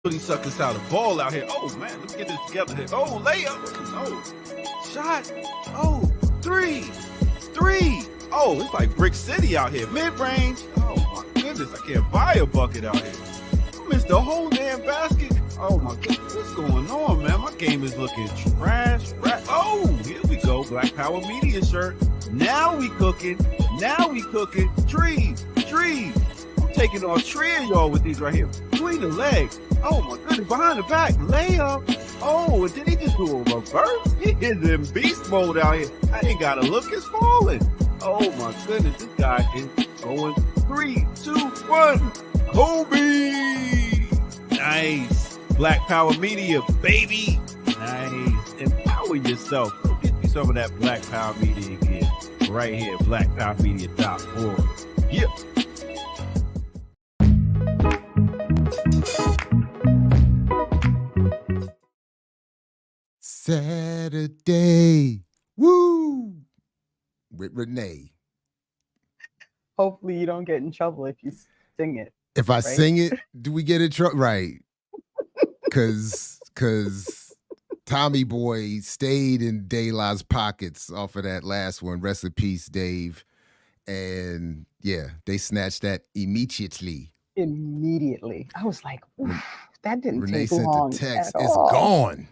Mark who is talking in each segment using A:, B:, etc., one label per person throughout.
A: These suckers how to ball out here. Oh man, let's get this together here. Oh, layup. Oh, shot. Oh, three. Oh, it's like Brick City out here. Mid-range. Oh my goodness, I can't buy a bucket out here. I missed the whole damn basket. Oh my goodness, what's going on, man? My game is looking trash. Oh, here we go. Black Power Media shirt. Now we cooking. Trees. I'm taking on three of y'all with these right here. Between the legs. Oh my goodness, behind the back. Layup. Oh, and did he just do a reverse? He is in beast mode out here. I ain't gotta look, it's falling. Oh my goodness, this guy is going 3, 2, 1. Kobe! Nice. Black Power Media, baby. Nice. Empower yourself. Go get you some of that Black Power Media again. Right here, blackpowermedia.org. Yeah.
B: Saturday. Woo! With Renee.
C: Hopefully you don't get in trouble if you sing it.
B: If I sing it, do we get in trouble? Right. Cause Tommy Boy stayed in De La's pockets off of that last one. Rest in peace, Dave. And yeah, they snatched that immediately.
C: I was like, oof, that didn't
B: Renee
C: take
B: sent
C: long
B: the text.
C: at
B: It's
C: all.
B: gone.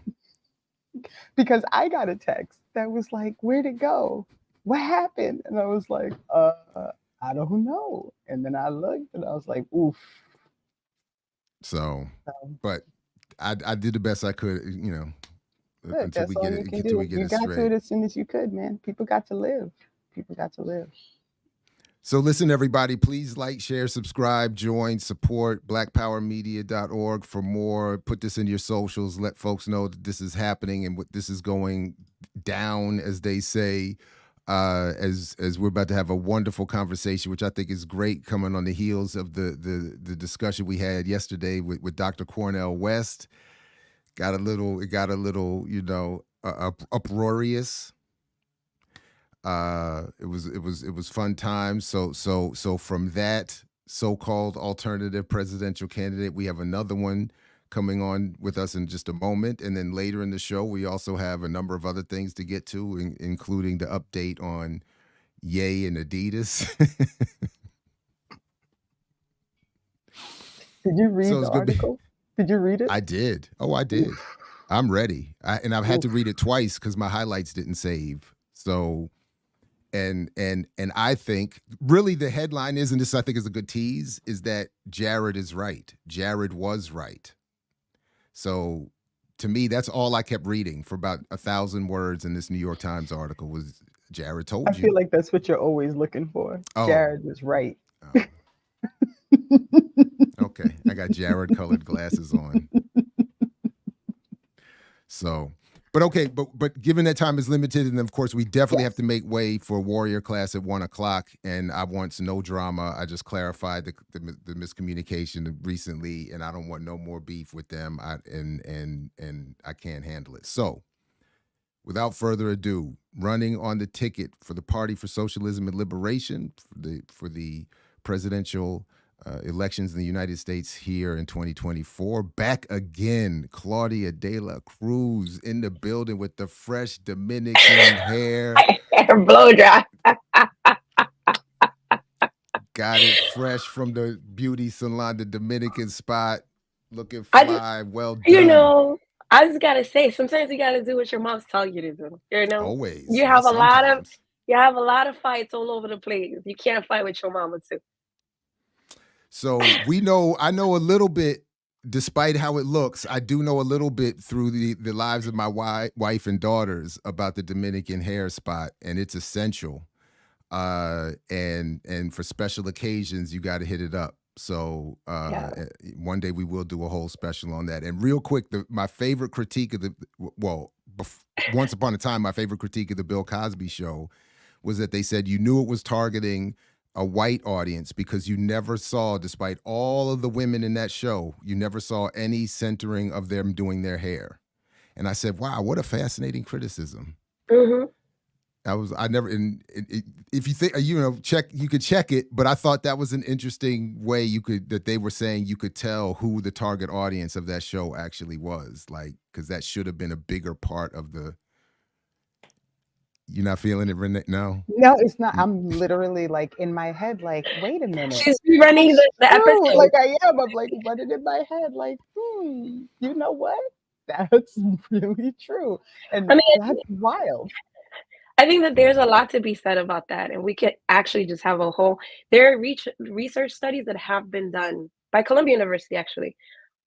C: Because I got a text that was like, where'd it go? What happened? And I was like, I don't know. And then I looked and I was like, oof.
B: So, but I did the best I could, you know, until we get it straight.
C: You got to it as soon as you could, man. People got to live.
B: So listen, everybody, please like, share, subscribe, join, support blackpowermedia.org for more. Put this in your socials. Let folks know that this is happening and what this is going down, as they say, as we're about to have a wonderful conversation, which I think is great, coming on the heels of the discussion we had yesterday with Dr. KanyeWest. It got a little, you know, uproarious. It was fun times. So from that so-called alternative presidential candidate, we have another one coming on with us in just a moment. And then later in the show, we also have a number of other things to get to, including the update on Ye and Adidas.
C: Did you read the article? Did you read it?
B: I did. Oh, I did. I'm ready. And I've had to read it twice because my highlights didn't save. So, and I think really the headline is, and this I think is a good tease, is that Jared is right. Jared was right. So to me, that's all I kept reading for about 1,000 words in this New York Times article was Jared told you.
C: I feel like that's what you're always looking for. Oh. Jared was right.
B: Oh. Okay, I got Jared colored glasses on. So, but okay, but given that time is limited, and of course we definitely have to make way for Warrior class at 1:00. And I want no drama. I just clarified the miscommunication recently, and I don't want no more beef with them. And I can't handle it. So, without further ado, running on the ticket for the Party for Socialism and Liberation for the presidential elections in the United States here in 2024. Back again, Claudia De La Cruz in the building with the fresh Dominican hair.
D: Hair blow dry.
B: Got it fresh from the beauty salon, the Dominican spot. Looking fly, well done.
D: You know, I just gotta say, sometimes you gotta do what your moms tell you to do. You know,
B: always.
D: You have a lot of fights all over the place. You can't fight with your mama too.
B: So I know a little bit, despite how it looks, I do know a little bit through the lives of my wife and daughters about the Dominican hair spot, and it's essential. And for special occasions, you got to hit it up. So one day we will do a whole special on that. And real quick, my favorite critique of once upon a time, my favorite critique of the Bill Cosby show was that they said you knew it was targeting a white audience because you never saw, despite all of the women in that show, you never saw any centering of them doing their hair. And I said, wow, what a fascinating criticism.
D: Mm-hmm.
B: I never, if you think, you could check it, but I thought that was an interesting way that they were saying you could tell who the target audience of that show actually was, like, because that should have been a bigger part of you're not feeling it, Renee? No?
C: No, it's not. I'm literally like in my head, like, wait a minute.
D: She's running the
C: True.
D: episode.
C: Like I am. I'm like running in my head, like, you know what? That's really true. And
D: I mean,
C: that's wild.
D: I think that there's a lot to be said about that, and we could actually just have there are research studies that have been done by Columbia University, actually,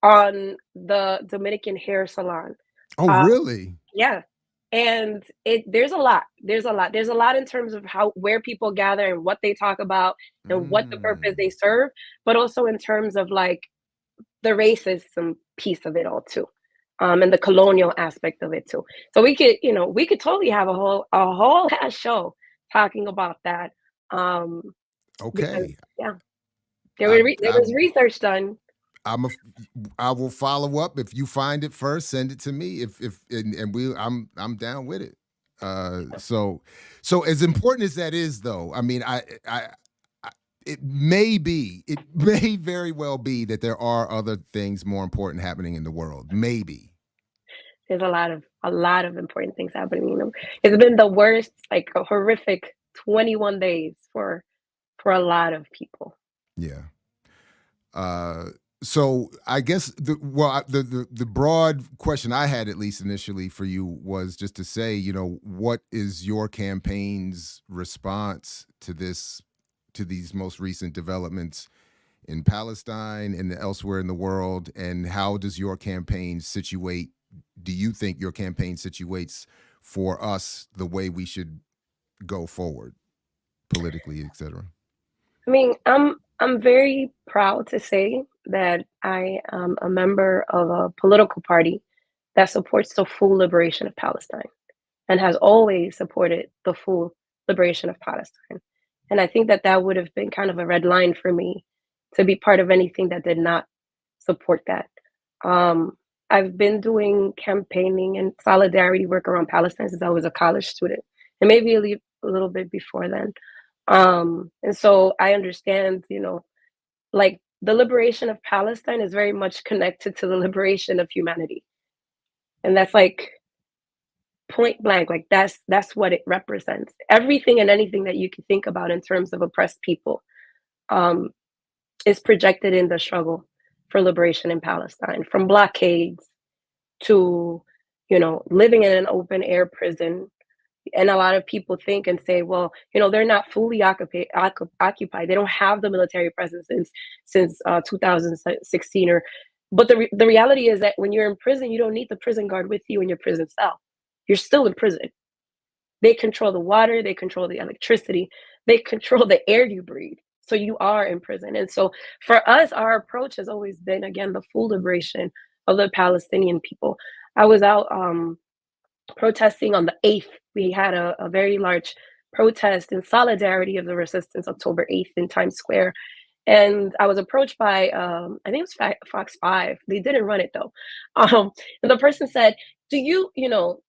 D: on the Dominican hair salon.
B: Oh, really?
D: Yeah. And there's a lot. There's a lot in terms of where people gather and what they talk about and what the purpose they serve, but also in terms of like the racism piece of it all too. And the colonial aspect of it too. So we could totally have a whole ass show talking about that.
B: Okay.
D: Because, yeah. There was research done.
B: I will follow up. If you find it first, send it to me. I'm down with it. So as important as that is, though, I mean, it may very well be that there are other things more important happening in the world. Maybe.
D: There's a lot of important things happening. It's been the worst, like a horrific 21 days for a lot of people.
B: Yeah. So I guess the broad question I had, at least initially for you, was just to say, what is your campaign's response to these most recent developments in Palestine and elsewhere in the world, and how does your campaign situate? Do you think your campaign situates for us the way we should go forward politically, et cetera?
D: I mean, I'm very proud to say that I am a member of a political party that supports the full liberation of Palestine and has always supported the full liberation of Palestine. And I think that would have been kind of a red line for me to be part of anything that did not support that. I've been doing campaigning and solidarity work around Palestine since I was a college student, and maybe a little bit before then. And so I understand, like the liberation of Palestine is very much connected to the liberation of humanity. And that's like point blank, like that's what it represents. Everything and anything that you can think about in terms of oppressed people is projected in the struggle for liberation in Palestine, from blockades to, living in an open air prison. And a lot of people think and say, well, they're not fully occupied. They don't have the military presence since 2016. But the reality is that when you're in prison, you don't need the prison guard with you in your prison cell. You're still in prison. They control the water. They control the electricity. They control the air you breathe. So you are in prison. And so for us, our approach has always been, again, the full liberation of the Palestinian people. I was out protesting on the 8th. We had a very large protest in solidarity of the resistance, October 8th in Times Square. And I was approached by, I think it was Fox 5. They didn't run it though. And the person said,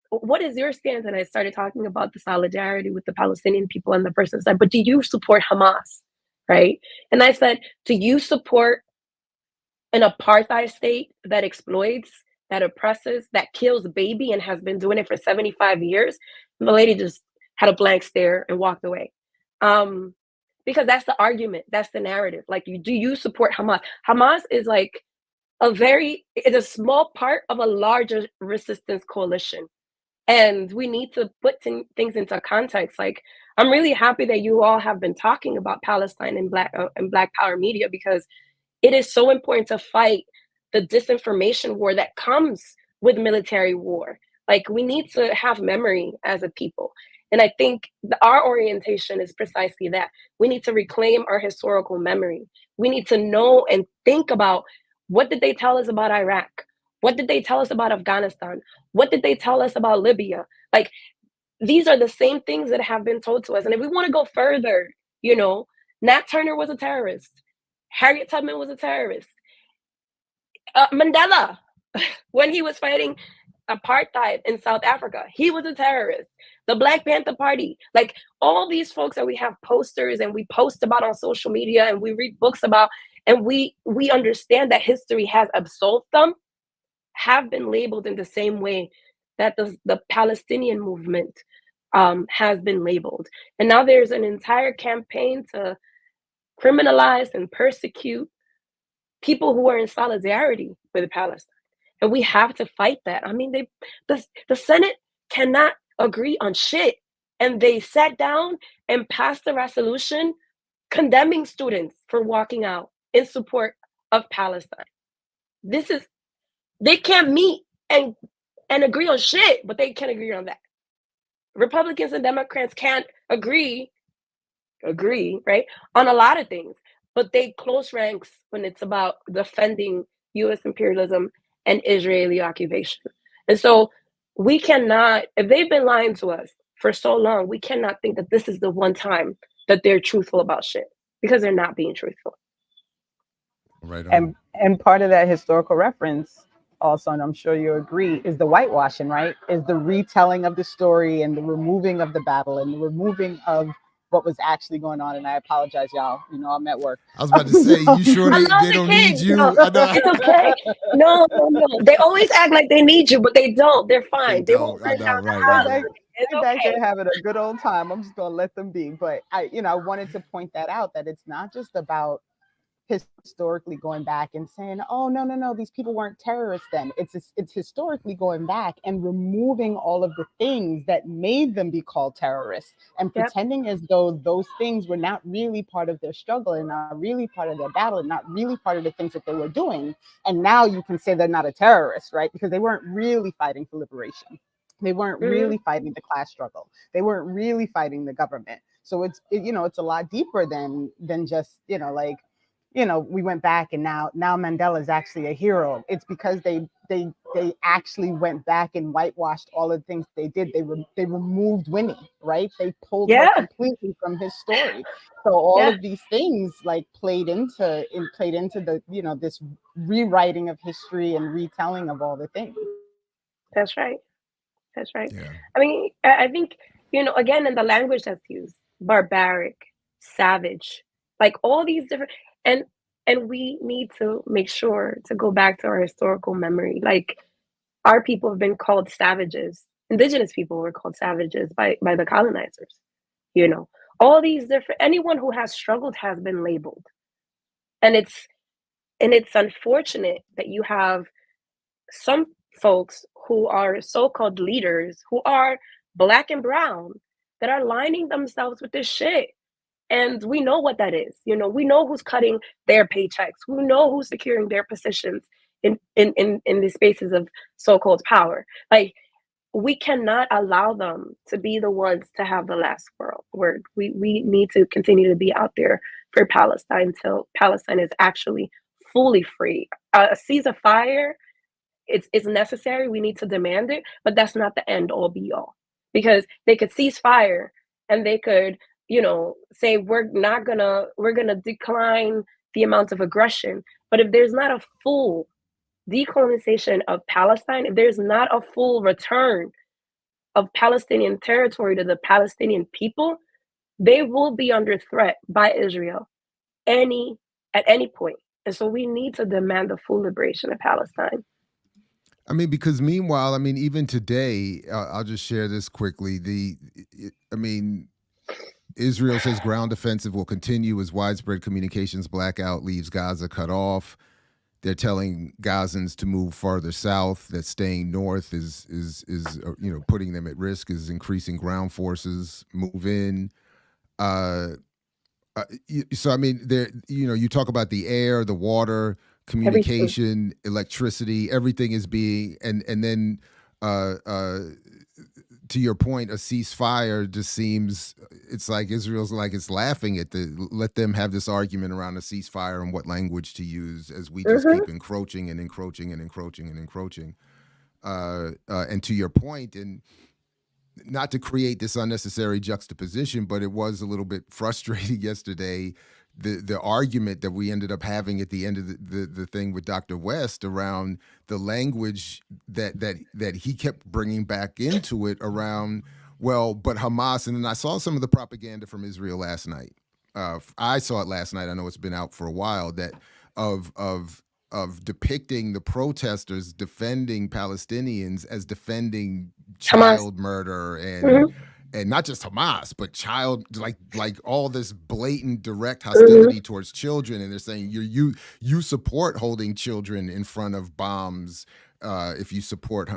D: what is your stance? And I started talking about the solidarity with the Palestinian people. And the person said, but do you support Hamas? Right? And I said, do you support an apartheid state that exploits, that oppresses, that kills baby and has been doing it for 75 years? And the lady just had a blank stare and walked away. Because that's the argument, that's the narrative. Like, do you support Hamas? Hamas is like it's a small part of a larger resistance coalition. And we need to put things into context. Like, I'm really happy that you all have been talking about Palestine in Black Power media, because it is so important to fight the disinformation war that comes with military war. Like, we need to have memory as a people. And I think our orientation is precisely that. We need to reclaim our historical memory. We need to know and think about, what did they tell us about Iraq? What did they tell us about Afghanistan? What did they tell us about Libya? Like, these are the same things that have been told to us. And if we want to go further, Nat Turner was a terrorist. Harriet Tubman was a terrorist. Mandela, when he was fighting apartheid in South Africa. He was a terrorist. The Black Panther Party, like all these folks that we have posters and we post about on social media and we read books about, and we understand that history has absolved them, have been labeled in the same way that the Palestinian movement has been labeled. And now there's an entire campaign to criminalize and persecute people who are in solidarity with Palestine. And we have to fight that. I mean, the Senate cannot agree on shit. And they sat down and passed a resolution condemning students for walking out in support of Palestine. They can't meet and agree on shit, but they can't agree on that. Republicans and Democrats can't agree, right, on a lot of things, but they close ranks when it's about defending U.S. imperialism and Israeli occupation. And so we cannot, if they've been lying to us for so long, we cannot think that this is the one time that they're truthful about shit, because they're not being truthful.
B: Right on.
C: And part of that historical reference also, and I'm sure you agree, is the whitewashing, right? Is the retelling of the story and the removing of the battle and the removing of what was actually going on. And I apologize, y'all. You know, I'm at work.
B: I was about to say, you sure they don't need you?
D: No, it's okay. No. They always act like they need you, but they don't. They're fine. They won't burn down the house.
C: They're back there having a good old time. I'm just gonna let them be. But I wanted to point that out, that it's not just about historically going back and saying, oh, no, these people weren't terrorists then. It's historically going back and removing all of the things that made them be called terrorists and pretending as though those things were not really part of their struggle and not really part of their battle and not really part of the things that they were doing. And now you can say they're not a terrorist, right? Because they weren't really fighting for liberation. They weren't really fighting the class struggle. They weren't really fighting the government. So it's a lot deeper than just, we went back and now Mandela is actually a hero. It's because they actually went back and whitewashed all of the things they did. They removed Winnie, right? They pulled her completely from his story. So all of these things like played into the this rewriting of history and retelling of all the things.
D: That's right. Yeah. I mean, I think, again, in the language that's used, barbaric, savage, like all these different, and we need to make sure to go back to our historical memory. Like, our people have been called savages. Indigenous people were called savages by the colonizers. All these different, anyone who has struggled has been labeled. And it's unfortunate that you have some folks who are so-called leaders who are Black and brown that are lining themselves with this shit. And we know what that is. We know who's cutting their paychecks. We know who's securing their positions in the spaces of so-called power. Like, we cannot allow them to be the ones to have the last word. We need to continue to be out there for Palestine until Palestine is actually fully free. A ceasefire, it's necessary. We need to demand it, but that's not the end all be all, because they could cease fire and they could, say we're gonna decline the amount of aggression. But if there's not a full decolonization of Palestine, if there's not a full return of Palestinian territory to the Palestinian people, they will be under threat by Israel at any point. And so we need to demand the full liberation of Palestine.
B: I mean, because meanwhile, even today, I'll just share this quickly. Israel says ground offensive will continue as widespread communications blackout leaves Gaza cut off. They're telling Gazans to move farther south, that staying north is putting them at risk, is increasing ground forces, move in. So there, you talk about the air, the water, communication, electricity, everything is being, and then to your point, a ceasefire just seems, it's like Israel's like it's laughing at let them have this argument around a ceasefire and what language to use as we just keep encroaching and encroaching and encroaching and encroaching. And to your point, and not to create this unnecessary juxtaposition, but it was a little bit frustrating yesterday the argument that we ended up having at the end of the thing with Dr. West around the language that he kept bringing back into it around, well, but Hamas, and then I saw some of the propaganda from Israel last night. I saw it last night. I know it's been out for a while, that of depicting the protesters defending Palestinians as defending child murder and not just Hamas, but child, like all this blatant direct hostility towards children. And they're saying you support holding children in front of bombs if you support,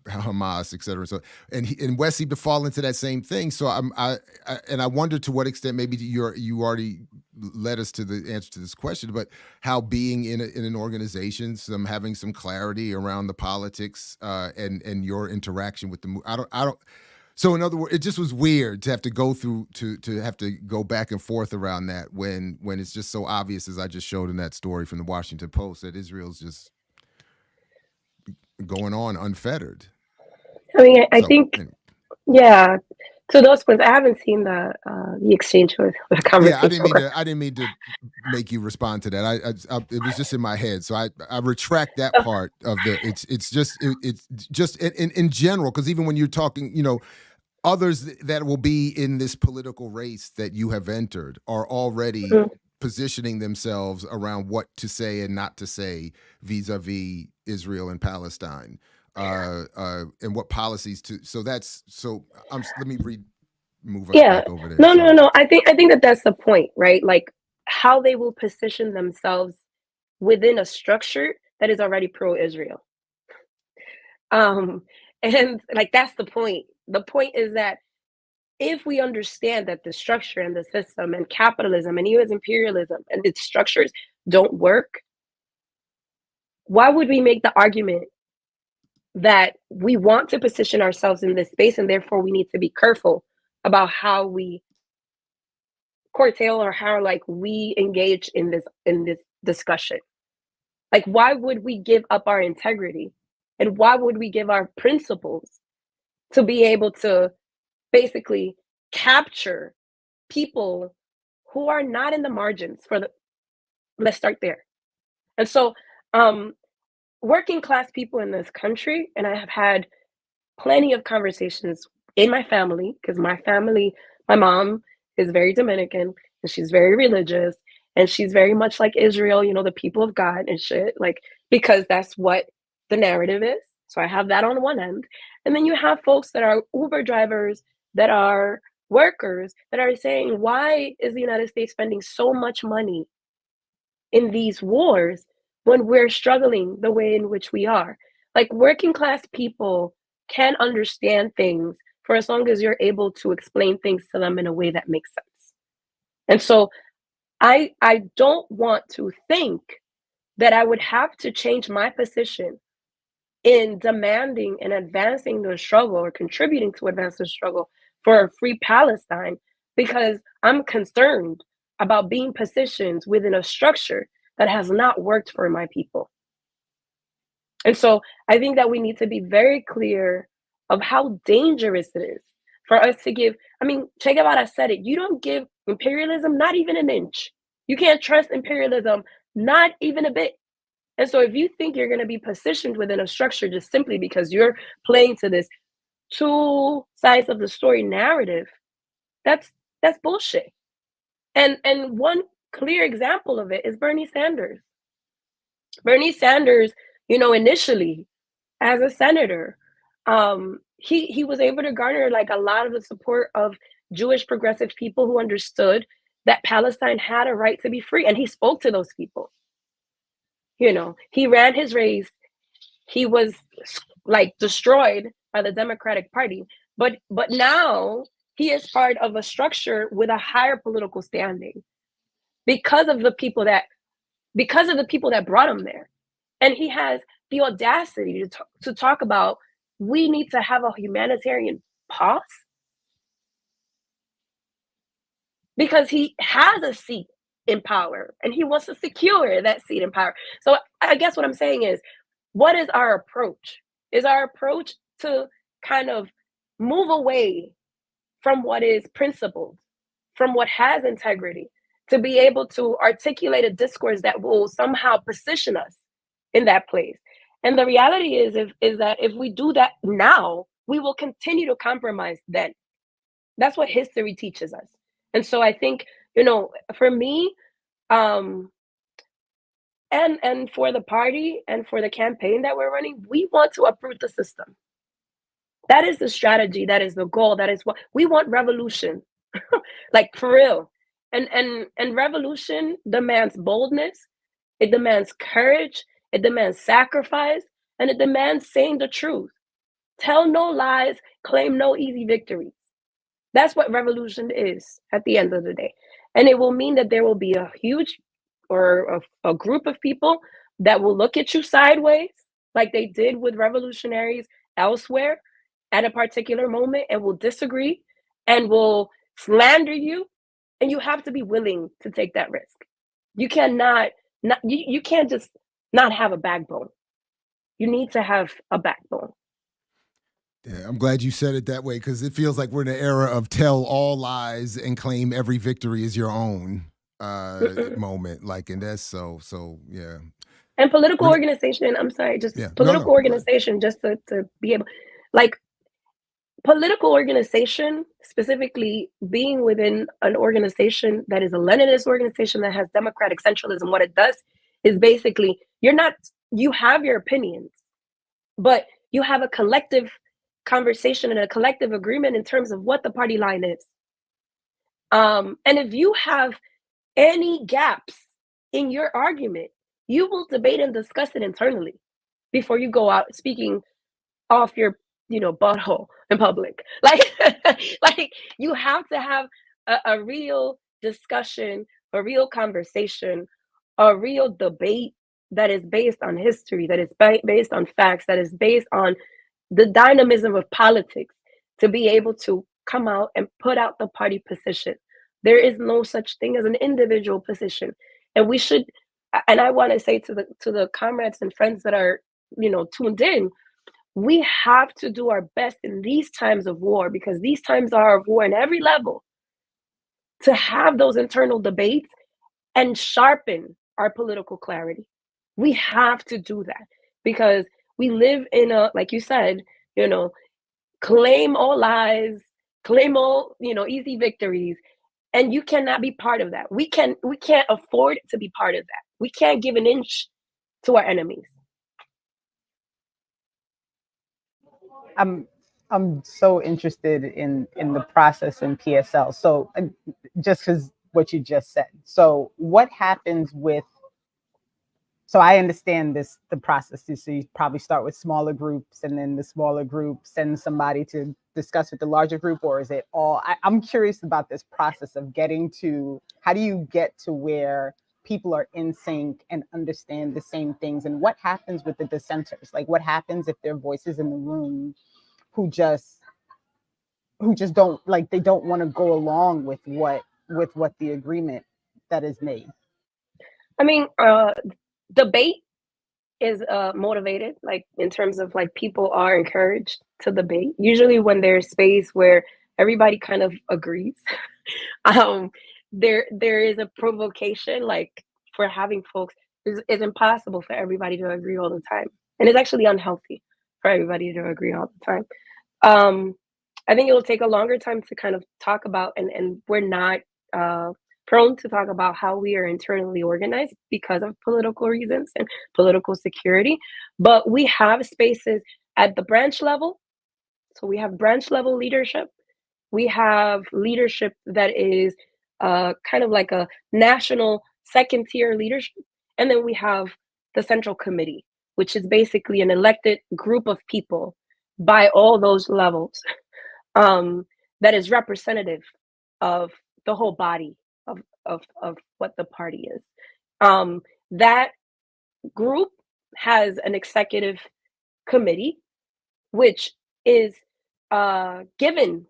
B: Hamas, et cetera. So, and West seemed to fall into that same thing. So I wonder to what extent maybe you already led us to the answer to this question, but how being in an organization, having some clarity around the politics and your interaction with the, I don't. So in other words, it just was weird to have to go through to have to go back and forth around that when it's just so obvious, as I just showed in that story from the Washington Post, that Israel's just going on unfettered.
D: I mean, I think, yeah. To those points, I haven't seen the exchange with the conversation.
B: Yeah, I didn't mean to make you respond to that. I it was just in my head, so I retract that part of the. It's just in general, because even when you're talking, others that will be in this political race that you have entered are already positioning themselves around what to say and not to say vis-a-vis Israel and Palestine, and what policies to. So let me move us back over there.
D: No. I think that's the point, right? Like how they will position themselves within a structure that is already pro-Israel. And like that's the point. The point is that if we understand that the structure and the system and capitalism and US imperialism and its structures don't work, why would we make the argument that we want to position ourselves in this space and therefore we need to be careful about how we curtail or how we engage in this discussion? Like, why would we give up our integrity and why would we give our principles to be able to basically capture people who are not in the margins let's start there. And so working class people in this country, and I have had plenty of conversations in my family, because my mom is very Dominican and she's very religious and she's very much like Israel, the people of God and shit, because that's what the narrative is. So I have that on one end. And then you have folks that are Uber drivers, that are workers, that are saying, why is the United States spending so much money in these wars when we're struggling the way in which we are? Like, working class people can understand things for as long as you're able to explain things to them in a way that makes sense. And so I don't want to think that I would have to change my position in demanding and advancing the struggle or contributing to advance the struggle for a free Palestine because I'm concerned about being positioned within a structure that has not worked for my people. And so I think that we need to be very clear of how dangerous it is for us to give. I mean, Che Guevara said it. You don't give imperialism not even an inch. You can't trust imperialism not even a bit. And so if you think you're going to be positioned within a structure just simply because you're playing to this two sides of the story narrative, that's bullshit. And one clear example of it is Bernie Sanders. Bernie Sanders, initially as a senator, he was able to garner a lot of the support of Jewish progressive people who understood that Palestine had a right to be free, and he spoke to those people. He ran his race. He was destroyed by the Democratic Party, but now he is part of a structure with a higher political standing because of the people that brought him there. And he has the audacity to talk about, we need to have a humanitarian pause because he has a seat in power and he wants to secure that seat in power. So I guess what I'm saying is, what is our approach? Is our approach to kind of move away from what is principled, from what has integrity, to be able to articulate a discourse that will somehow position us in that place. And the reality is that if we do that now, we will continue to compromise then. That's what history teaches us. And so I think, for me, and for the party and for the campaign that we're running, we want to uproot the system. That is the strategy. That is the goal. That is what we want. Revolution, like for real. And revolution demands boldness. It demands courage. It demands sacrifice, and it demands saying the truth. Tell no lies. Claim no easy victories. That's what revolution is at the end of the day. And it will mean that there will be a huge or a group of people that will look at you sideways, like they did with revolutionaries elsewhere at a particular moment, and will disagree and will slander you. And you have to be willing to take that risk. You cannot, you can't just not have a backbone. You need to have a backbone.
B: Yeah, I'm glad you said it that way, because it feels like we're in an era of tell all lies and claim every victory is your own moment. Like, and that's so yeah.
D: And political organization, I'm sorry, just political organization, just to be able, like, political organization, specifically being within an organization that is a Leninist organization that has democratic centralism, what it does is basically, you have your opinions, but you have a collective conversation and a collective agreement in terms of what the party line is. And if you have any gaps in your argument, you will debate and discuss it internally before you go out speaking off your butthole in public. Like you have to have a real discussion, a real conversation, a real debate that is based on history, that is based on facts, that is based on the dynamism of politics, to be able to come out and put out the party position. There is no such thing as an individual position. And we should, and I want to say to the comrades and friends that are, tuned in, we have to do our best in these times of war, because these times are of war in every level, to have those internal debates and sharpen our political clarity. We have to do that, because we live in a, like you said, claim all lies, claim all, easy victories. And you cannot be part of that. We can't afford to be part of that. We can't give an inch to our enemies.
C: I'm so interested in the process in PSL. So just because what you just said. So what happens with, so I understand the process. So you probably start with smaller groups, and then the smaller group sends somebody to discuss with the larger group, or is it all, I'm curious about this process of getting to, how do you get to where people are in sync and understand the same things? And what happens with the dissenters? Like, what happens if there are voices in the room who just don't, like, they don't want to go along with what the agreement that is made?
D: I mean, debate is motivated, like in terms of like people are encouraged to debate. Usually when there's space where everybody kind of agrees, there is a provocation, like for having folks, it's impossible for everybody to agree all the time. And it's actually unhealthy for everybody to agree all the time. I think it will take a longer time to kind of talk about, and we're not prone to talk about how we are internally organized because of political reasons and political security. But we have spaces at the branch level. So we have branch level leadership. We have leadership that is kind of like a national second tier leadership. And then we have the central committee, which is basically an elected group of people by all those levels, that is representative of the whole body of what the party is. That group has an executive committee, which is given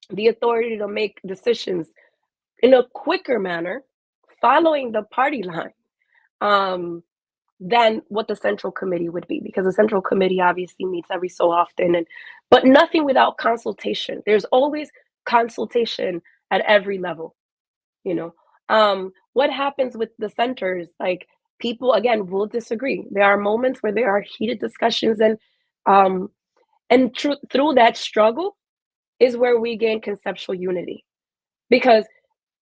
D: the authority to make decisions in a quicker manner, following the party line, than what the central committee would be, because the central committee obviously meets every so often, but nothing without consultation. There's always consultation at every level, What happens with the centers? Like, people again will disagree. There are moments where there are heated discussions, um, and through that struggle is where we gain conceptual unity. Because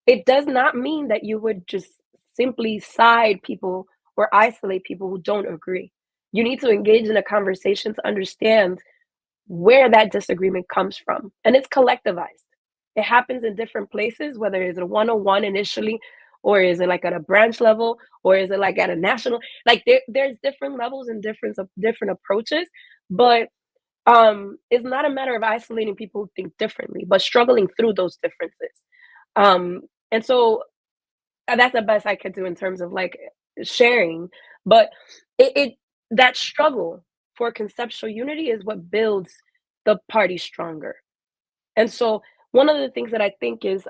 D: it does not mean that you would just simply side people or isolate people who don't agree. You need to engage in a conversation to understand where that disagreement comes from. And it's collectivized. It happens in different places, whether it's a one-on-one initially, or is it like at a branch level, or is it like at a national, like there's different levels and different approaches. But it's not a matter of isolating people who think differently, but struggling through those differences. And so that's the best I could do in terms of like sharing. But it that struggle for conceptual unity is what builds the party stronger. And so one of the things that I think is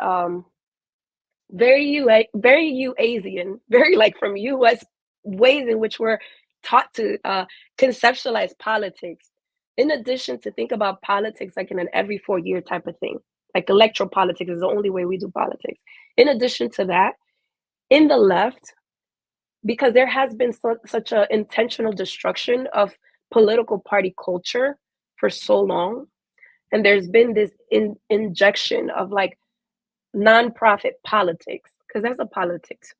D: very UAsian, very like from US ways in which we're taught to conceptualize politics. In addition to think about politics like in an every 4 year type of thing, like electoral politics is the only way we do politics. In addition to that, in the left, because there has been such an intentional destruction of political party culture for so long, and there's been this injection of like nonprofit politics, because that's a politics.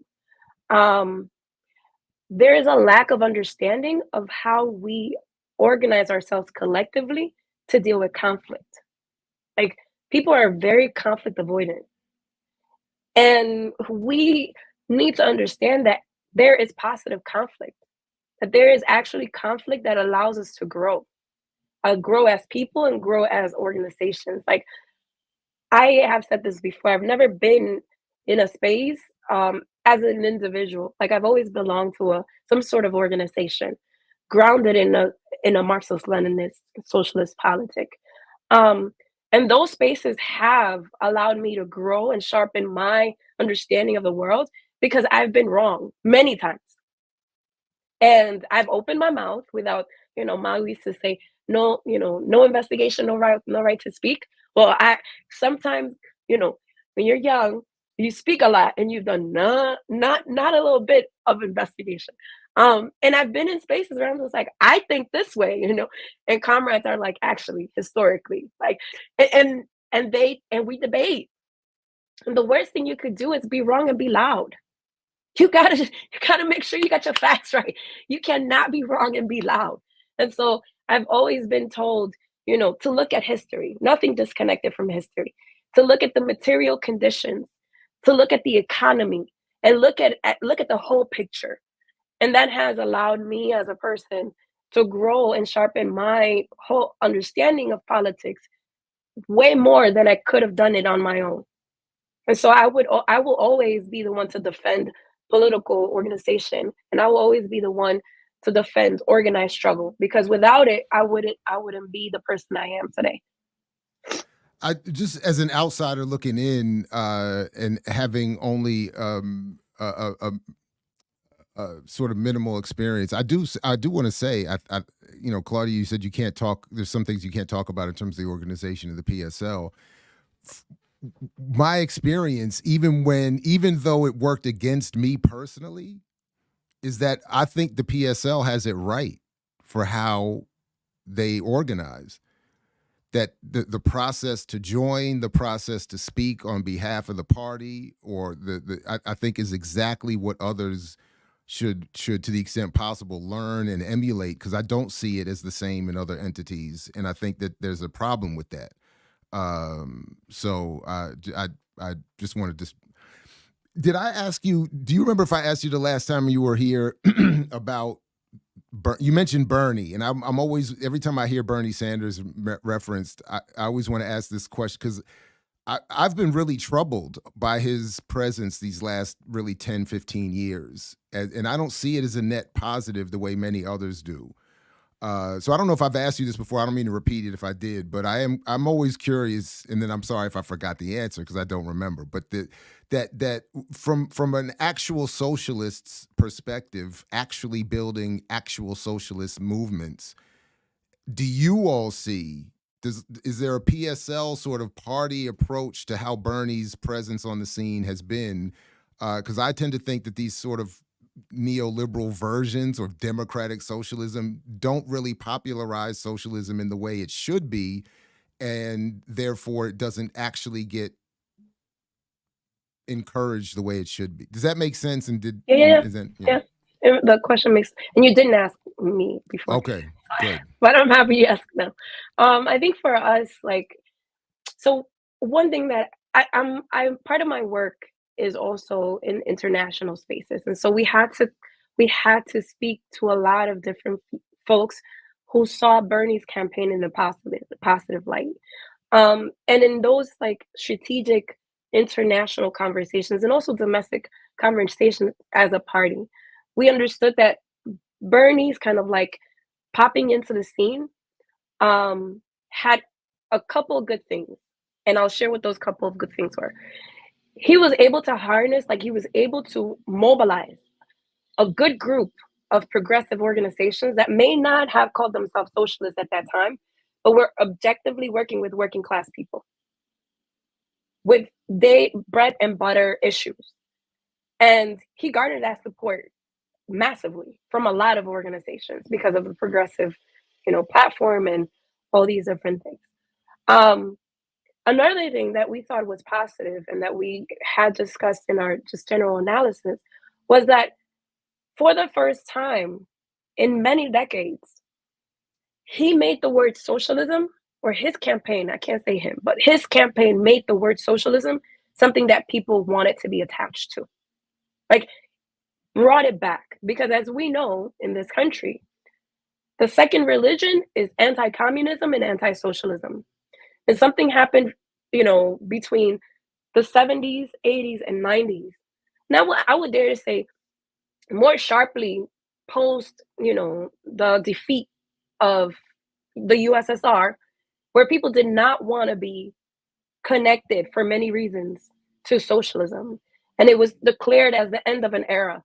D: Um, there is a lack of understanding of how we organize ourselves collectively to deal with conflict. Like, people are very conflict avoidant. And we need to understand that there is positive conflict, that there is actually conflict that allows us to grow as people and grow as organizations. Like, I have said this before, I've never been in a space as an individual. Like, I've always belonged to some sort of organization grounded in a Marxist Leninist socialist politic. And those spaces have allowed me to grow and sharpen my understanding of the world, because I've been wrong many times. And I've opened my mouth without, Mao used to say, no, no investigation, no right to speak. Well, I sometimes, when you're young, you speak a lot and you've done not a little bit of investigation. And I've been in spaces where I'm just like, I think this way, and comrades are like, actually, historically, like, and we debate. And the worst thing you could do is be wrong and be loud. You gotta make sure you got your facts right. You cannot be wrong and be loud. And so I've always been told, to look at history, nothing disconnected from history, to look at the material conditions, to look at the economy, and look at the whole picture. And that has allowed me as a person to grow and sharpen my whole understanding of politics way more than I could have done it on my own. And so I will always be the one to defend political organization, and I will always be the one to defend organized struggle, because without it, I wouldn't be the person I am today.
B: I just, as an outsider looking in, and having only a sort of minimal experience, I do want to say, Claudia, you said you can't talk. There's some things you can't talk about in terms of the organization of the PSL. My experience, even though it worked against me personally, is that I think the PSL has it right for how they organize. That the process to join, the process to speak on behalf of the party, or I think is exactly what others should, to the extent possible, learn and emulate, because I don't see it as the same in other entities, and I think that there's a problem with that. So I just wanted to. Did I ask you? Do you remember if I asked you the last time you were here about? You mentioned Bernie, and I'm always, every time I hear Bernie Sanders referenced, I always want to ask this question, because I've been really troubled by his presence these last really 10, 15 years, and I don't see it as a net positive the way many others do. So I don't know if I've asked you this before. I don't mean to repeat it if I did, but I'm always curious, and then I'm sorry if I forgot the answer because I don't remember. But that from an actual socialist's perspective, actually building actual socialist movements, do you all see, is there a PSL sort of party approach to how Bernie's presence on the scene has been, because I tend to think that these sort of neoliberal versions or democratic socialism don't really popularize socialism in the way it should be, and therefore it doesn't actually get encouraged the way it should be. Does that make sense? And
D: Yeah.
B: is that,
D: Yeah. The question makes, and you didn't ask me before.
B: Okay, good.
D: But I'm happy you asked now. I think for us, like, so one thing that I'm part of my work is also in international spaces, and so we had to speak to a lot of different folks who saw Bernie's campaign in the positive light. And in those like strategic international conversations and also domestic conversations as a party, we understood that Bernie's kind of like popping into the scene had a couple of good things. And I'll share what those couple of good things were. He was able to harness, like he was able to mobilize a good group of progressive organizations that may not have called themselves socialists at that time, but were objectively working with working class people with bread and butter issues. And he garnered that support massively from a lot of organizations because of the progressive, platform and all these different things. Another thing that we thought was positive and that we had discussed in our just general analysis was that for the first time in many decades, he made the word socialism, or his campaign, I can't say him, but his campaign made the word socialism something that people wanted to be attached to. Like, brought it back. Because as we know in this country, the second religion is anti-communism and anti-socialism. And something happened, between the 70s, 80s, and 90s. Now, I would dare to say more sharply post, the defeat of the USSR, where people did not want to be connected for many reasons to socialism. And it was declared as the end of an era.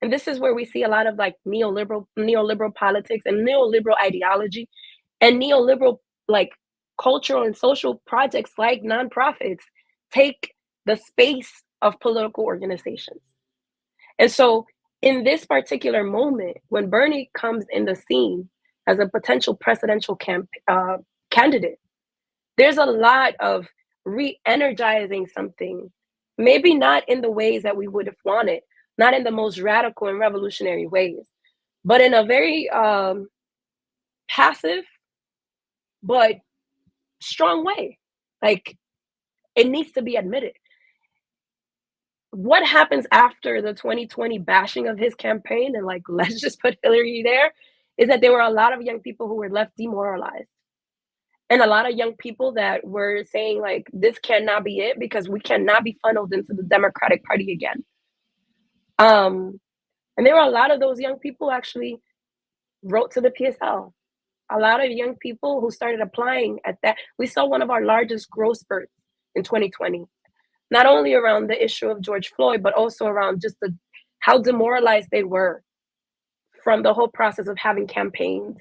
D: And this is where we see a lot of like neoliberal politics and neoliberal ideology and neoliberal like cultural and social projects like nonprofits take the space of political organizations. And so in this particular moment, when Bernie comes in the scene as a potential presidential candidate, there's a lot of re-energizing something, maybe not in the ways that we would have wanted, not in the most radical and revolutionary ways, but in a very passive but strong way. Like, it needs to be admitted. What happens after the 2020 bashing of his campaign, and like, let's just put Hillary there, is that there were a lot of young people who were left demoralized. And a lot of young people that were saying like, this cannot be it, because we cannot be funneled into the Democratic Party again. And there were a lot of those young people actually wrote to the PSL. A lot of young people who started applying at that. We saw one of our largest growth spurts in 2020, not only around the issue of George Floyd, but also around just how demoralized they were from the whole process of having campaigned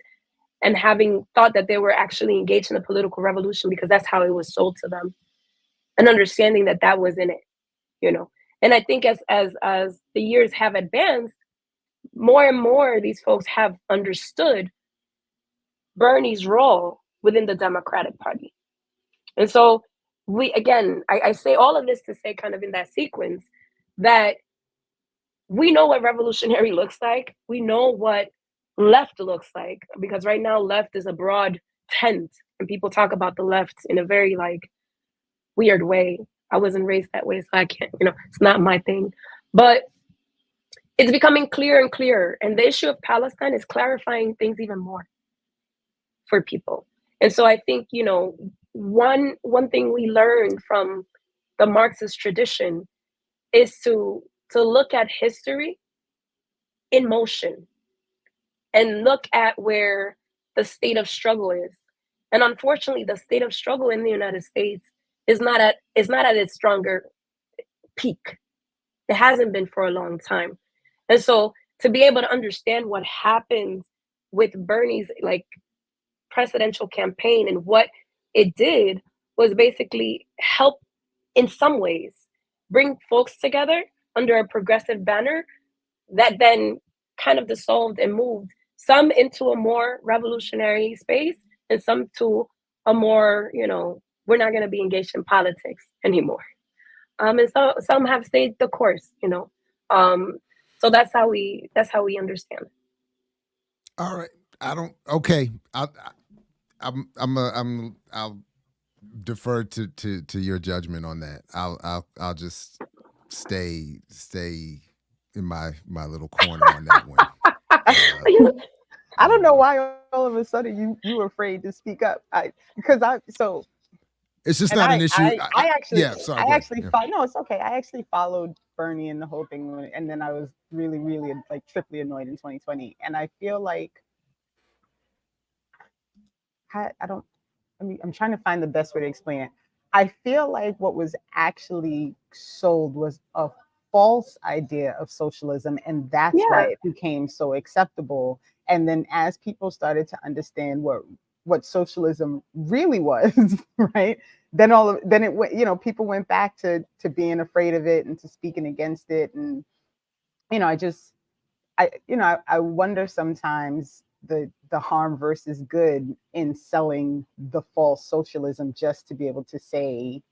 D: and having thought that they were actually engaged in a political revolution because that's how it was sold to them, and understanding that that was in it, And I think as the years have advanced, more and more these folks have understood Bernie's role within the Democratic Party. And so I say all of this to say, kind of in that sequence, that we know what revolutionary looks like. We know what left looks like, because right now left is a broad tent and people talk about the left in a very like weird way. I wasn't raised that way, so I can't, it's not my thing. But it's becoming clearer and clearer. And the issue of Palestine is clarifying things even more for people. And so I think, one thing we learned from the Marxist tradition is to look at history in motion and look at where the state of struggle is. And unfortunately, the state of struggle in the United States is not at its stronger peak. It hasn't been for a long time. And so to be able to understand what happened with Bernie's like presidential campaign and what it did was basically help in some ways bring folks together, under a progressive banner that then kind of dissolved and moved some into a more revolutionary space and some to a more, we're not going to be engaged in politics anymore. And so some have stayed the course, so that's how we understand.
B: All right. Okay. I'll defer to your judgment on that. I'll just stay in my little corner on that one.
C: I don't know why all of a sudden you were afraid to speak up.
B: It's just not an issue.
C: I actually,
B: yeah, sorry.
C: No, it's okay. I actually followed Bernie and the whole thing, and then I was really, really like triply annoyed in 2020. And I feel like I'm trying to find the best way to explain it. I feel like what was actually sold was a false idea of socialism, and that's why it became so acceptable. And then as people started to understand what socialism really was, right? Then it went, people went back to being afraid of it and to speaking against it. And, I wonder sometimes the harm versus good in selling the false socialism just to be able to say,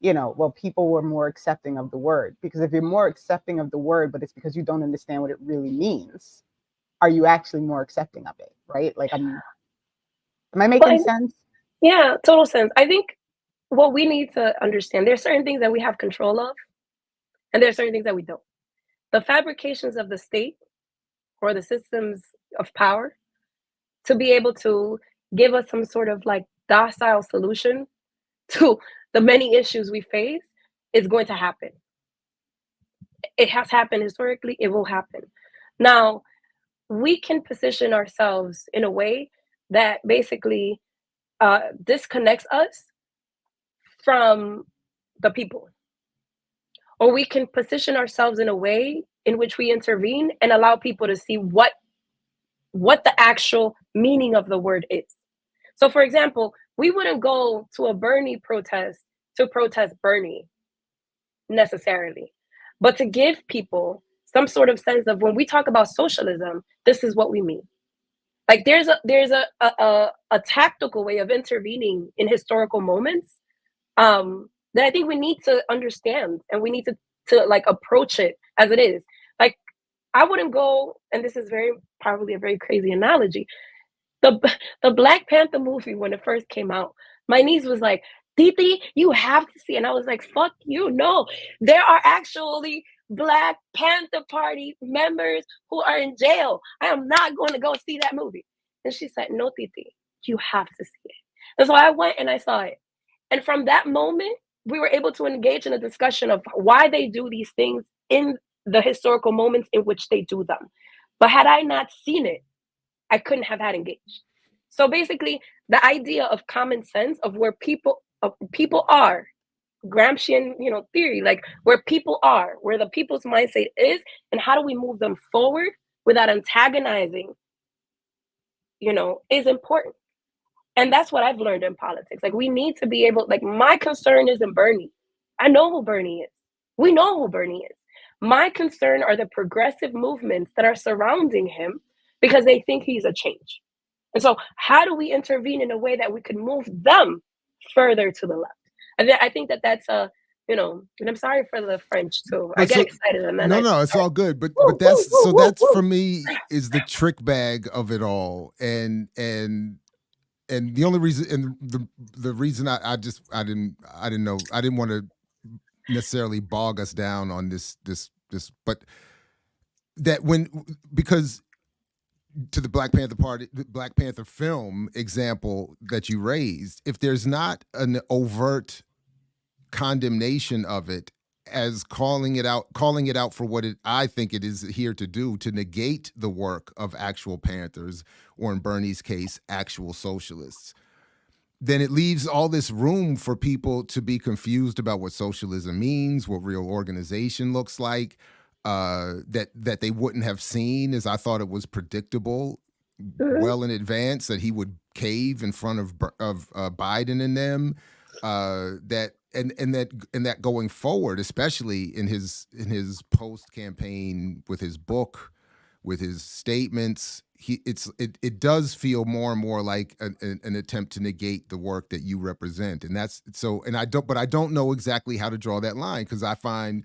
C: well, people were more accepting of the word. Because if you're more accepting of the word, but it's because you don't understand what it really means, are you actually more accepting of it, right? Like, am I making sense?
D: Yeah, total sense. I think what we need to understand, there's certain things that we have control of, and there's certain things that we don't. The fabrications of the state or the systems of power to be able to give us some sort of like docile solution to the many issues we face is going to happen. It has happened historically, it will happen. Now, we can position ourselves in a way that basically disconnects us from the people. Or we can position ourselves in a way in which we intervene and allow people to see what the actual meaning of the word is. So, for example, we wouldn't go to a Bernie protest to protest Bernie necessarily, but to give people some sort of sense of when we talk about socialism, this is what we mean. Like there's a tactical way of intervening in historical moments that I think we need to understand, and we need to like approach it as it is. Like I wouldn't go, and this is probably a very crazy analogy. The Black Panther movie, when it first came out, my niece was like, Titi, you have to see. And I was like, fuck you, no. There are actually Black Panther Party members who are in jail. I am not going to go see that movie. And she said, no, Titi, you have to see it. And so I went and I saw it. And from that moment, we were able to engage in a discussion of why they do these things in the historical moments in which they do them. But had I not seen it, I couldn't have had engaged. So basically, the idea of common sense of where people are, Gramscian, theory, like where people are, where the people's mindset is, and how do we move them forward without antagonizing, is important. And that's what I've learned in politics. Like we need to be able, like my concern isn't Bernie. I know who Bernie is. We know who Bernie is. My concern are the progressive movements that are surrounding him because they think he's a change. And so how do we intervene in a way that we can move them further to the left? And I think that's and I'm sorry for the French too. I get excited and then
B: no, it's all good. But that's for me is the trick bag of it all. And the only reason, and the reason I didn't know, I didn't want to necessarily bog us down on this, but that because to the Black Panther film example that you raised, if there's not an overt condemnation of it as calling it out for what I think it is here to do, to negate the work of actual Panthers, or in Bernie's case, actual socialists, then it leaves all this room for people to be confused about what socialism means, what real organization looks like, that they wouldn't have seen, as I thought it was predictable well in advance that he would cave in front of Biden and them, that going forward, especially in his post campaign with his book, with his statements, it does feel more and more like an attempt to negate the work that you represent, and that's so. And I don't know exactly how to draw that line, because I find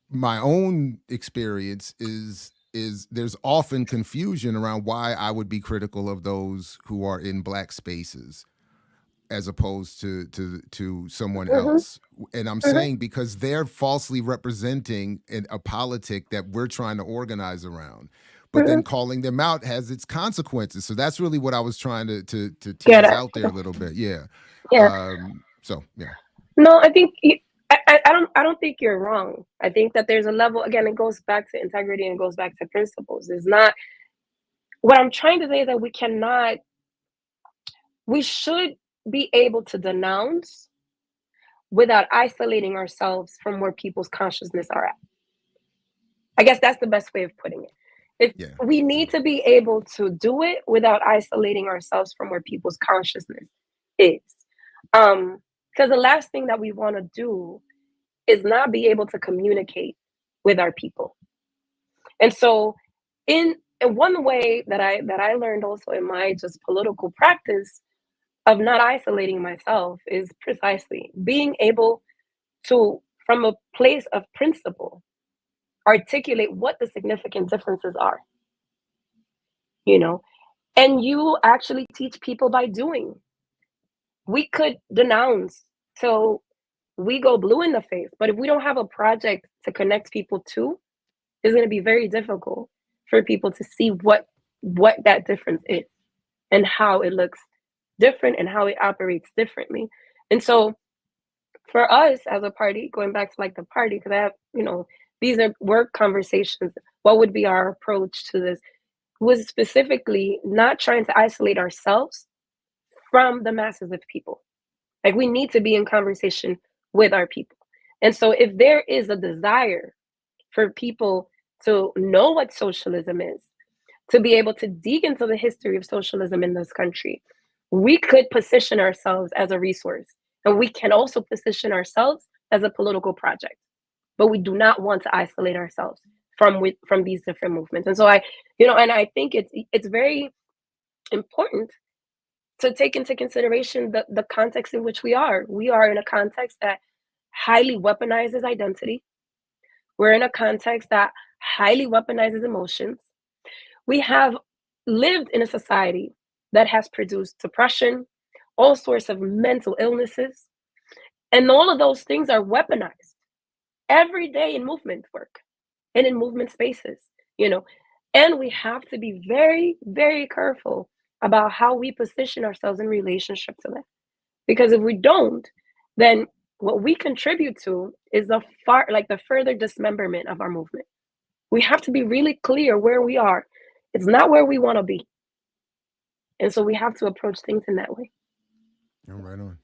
B: my own experience is there's often confusion around why I would be critical of those who are in Black spaces as opposed to someone else. And I'm saying because they're falsely representing a politic that we're trying to organize around. But then calling them out has its consequences. So that's really what I was trying to tease out there a little bit. Yeah.
D: Yeah.
B: So yeah.
D: No, I think I don't think you're wrong. I think that there's a level, again, it goes back to integrity and it goes back to principles. It's not, what I'm trying to say is that we should be able to denounce without isolating ourselves from where people's consciousness are at. I guess that's the best way of putting it. We need to be able to do it without isolating ourselves from where people's consciousness is. Because the last thing that we want to do is not be able to communicate with our people. And so in one way that I learned also in my just political practice of not isolating myself is precisely being able to, from a place of principle, articulate what the significant differences are, and you actually teach people by doing. We could denounce till we go blue in the face, but if we don't have a project to connect people to, it's going to be very difficult for people to see what that difference is and how it looks different and how it operates differently. And so for us as a party, going back to like the party, because I have, these are work conversations, what would be our approach to this was specifically not trying to isolate ourselves from the masses of people. Like, we need to be in conversation with our people. And so if there is a desire for people to know what socialism is, to be able to dig into the history of socialism in this country, we could position ourselves as a resource. And we can also position ourselves as a political project. But we do not want to isolate ourselves from these different movements. And so I think it's very important to take into consideration the context in which we are. We are in a context that highly weaponizes identity. We're in a context that highly weaponizes emotions. We have lived in a society that has produced depression, all sorts of mental illnesses, and all of those things are weaponized every day in movement work and in movement spaces, and we have to be very, very careful about how we position ourselves in relationship to that. Because if we don't, then what we contribute to is the further dismemberment of our movement. We have to be really clear where we are. It's not where we want to be. And so we have to approach things in that way.
B: Right on.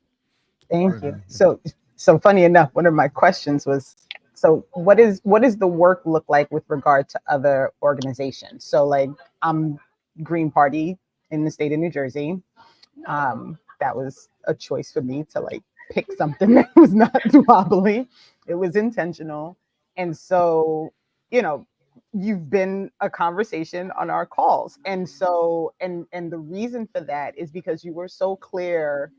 C: Thank you. So funny enough, one of my questions was, so what does the work look like with regard to other organizations? So like, I'm Green Party in the state of New Jersey. That was a choice for me to like pick something that was not wobbly. It was intentional. And so, you've been a conversation on our calls. And so, and the reason for that is because you were so clear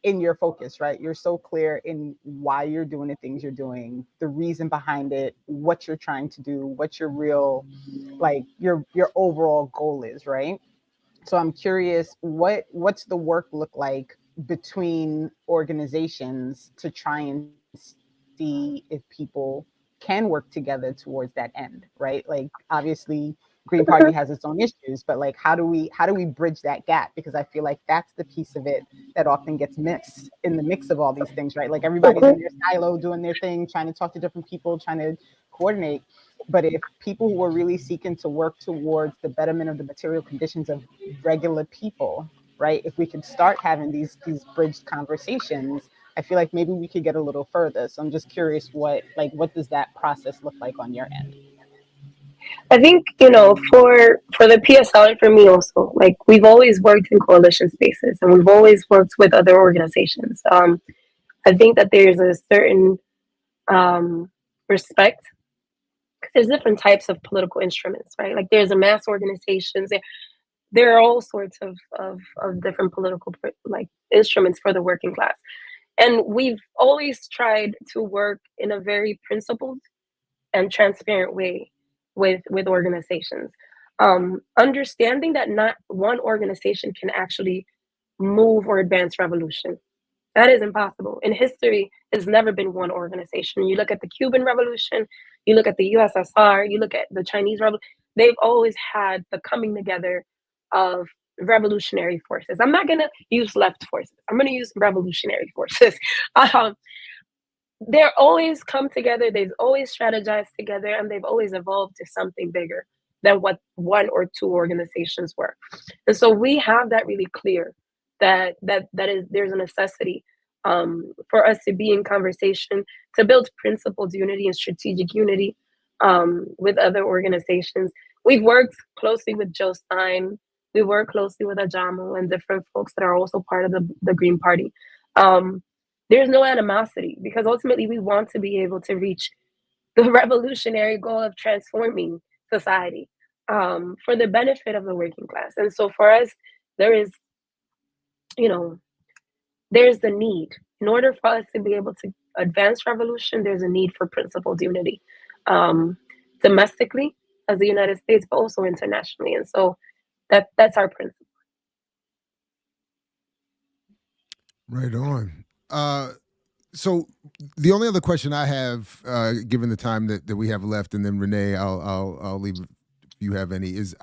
C: in your focus, right? You're so clear in why you're doing the things you're doing, the reason behind it, what you're trying to do, what your real, like your overall goal is, right? So I'm curious, what's the work look like between organizations to try and see if people can work together towards that end, right? Like, obviously Green Party has its own issues, but like, how do we bridge that gap? Because I feel like that's the piece of it that often gets missed in the mix of all these things, right? Like, everybody's in their silo doing their thing, trying to talk to different people, trying to coordinate. But if people who are really seeking to work towards the betterment of the material conditions of regular people, right? If we could start having these bridged conversations, I feel like maybe we could get a little further. So I'm just curious, what does that process look like on your end?
D: I think, for the PSL and for me also, like we've always worked in coalition spaces and we've always worked with other organizations. I think that there's a certain respect, because there's different types of political instruments, right? Like there's a mass organizations. There are all sorts of different political like instruments for the working class. And we've always tried to work in a very principled and transparent way with organizations. Understanding that not one organization can actually move or advance revolution. That is impossible. In history, it's never been one organization. You look at the Cuban Revolution, you look at the USSR, you look at the Chinese Revolution, they've always had the coming together of revolutionary forces. I'm not going to use left forces. I'm going to use revolutionary forces. They're always come together, they've always strategized together, and they've always evolved to something bigger than what one or two organizations were. And so we have that really clear, that is, there's a necessity for us to be in conversation, to build principled unity and strategic unity with other organizations. We've worked closely with Joe Stein. We work closely with Ajamo and different folks that are also part of the Green Party. There's no animosity, because ultimately we want to be able to reach the revolutionary goal of transforming society for the benefit of the working class. And so for us, there's the need. In order for us to be able to advance revolution, there's a need for principled unity, domestically as the United States, but also internationally. And so that's our principle.
B: Right on. So the only other question I have, given the time that we have left, and then Renee, I'll leave if you have any, is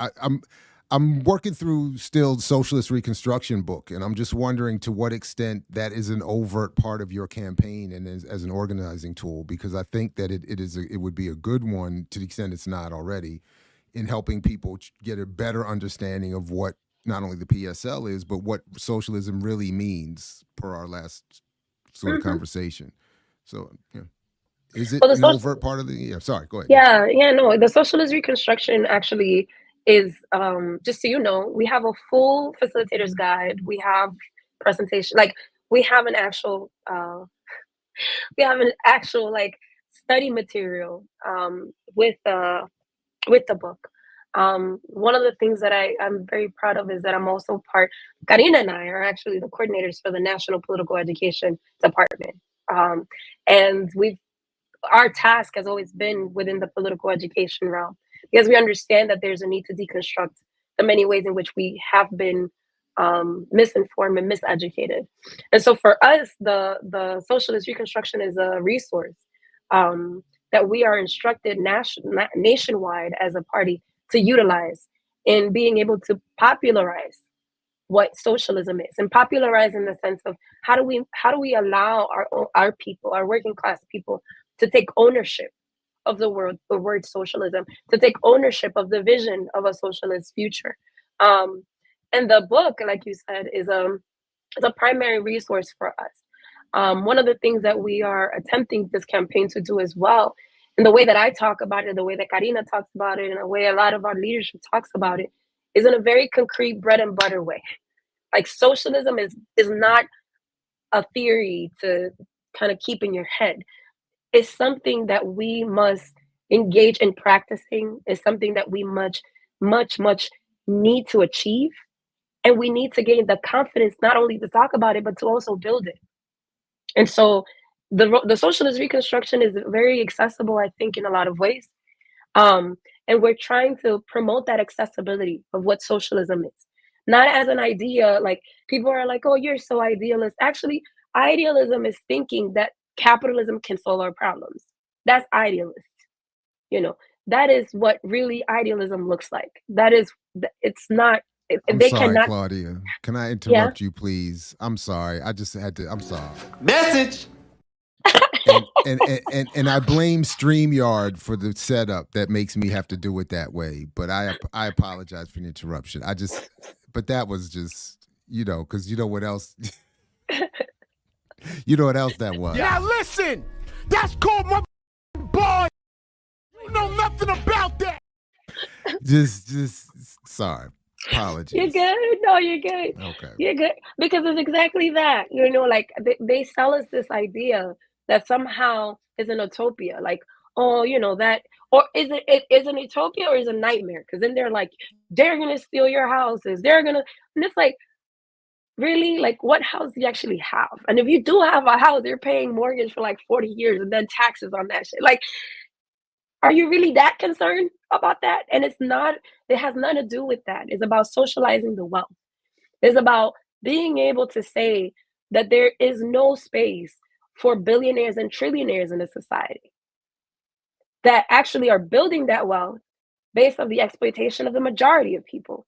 B: I'm working through still Socialist Reconstruction book, and I'm just wondering to what extent that is an overt part of your campaign and as an organizing tool, because I think that it would be a good one, to the extent it's not already, in helping people get a better understanding of what not only the PSL is, but what socialism really means, per our last sort of conversation. So, is it an overt part of the? Yeah, sorry, go ahead.
D: No, the Socialist Reconstruction actually is, just so you know, we have a full facilitator's guide. We have presentation, like we have an actual like study material with the book. One of the things that I'm very proud of is that I'm also Karina and I are actually the coordinators for the National Political Education Department. And our task has always been within the political education realm, because we understand that there's a need to deconstruct the many ways in which we have been misinformed and miseducated. And so for us, the Socialist Reconstruction is a resource that we are instructed nationwide as a party to utilize in being able to popularize what socialism is, and popularize in the sense of how do we allow our people, our working class people, to take ownership of the word socialism, to take ownership of the vision of a socialist future. And the book, like you said, is a primary resource for us. One of the things that we are attempting this campaign to do as well, and the way that I talk about it, the way that Karina talks about it, and the way a lot of our leadership talks about it, is in a very concrete bread and butter way. Like socialism is not a theory to kind of keep in your head. It's something that we must engage in practicing. It's something that we much need to achieve. And we need to gain the confidence not only to talk about it, but to also build it. And so the Socialist Reconstruction is very accessible, I think, in a lot of ways. And we're trying to promote that accessibility of what socialism is. Not as an idea, like people are like, oh, you're so idealist. Actually, idealism is thinking that capitalism can solve our problems. That's idealist. That is what really idealism looks like. It's not.
B: I'm sorry, Claudia. Can I interrupt you, please? I'm sorry. I just had to. I'm sorry.
A: Message.
B: And I blame StreamYard for the setup that makes me have to do it that way. But I apologize for the interruption. But that was just, because you know what else? You know what else that was?
E: Now listen, that's called my boy. You know nothing about that.
B: just sorry. Apologies.
D: You're good. No, you're good.
B: Okay.
D: You're good. Because it's exactly that. Like they sell us this idea that somehow is an utopia. Like, oh, that, or it is an utopia or is a nightmare? Because then they're like, they're gonna steal your houses. And it's like, really? Like, what house do you actually have? And if you do have a house, you're paying mortgage for like 40 years and then taxes on that shit. Like, are you really that concerned about that? And it has nothing to do with that. It's about socializing the wealth. It's about being able to say that there is no space for billionaires and trillionaires in a society that actually are building that wealth based on the exploitation of the majority of people.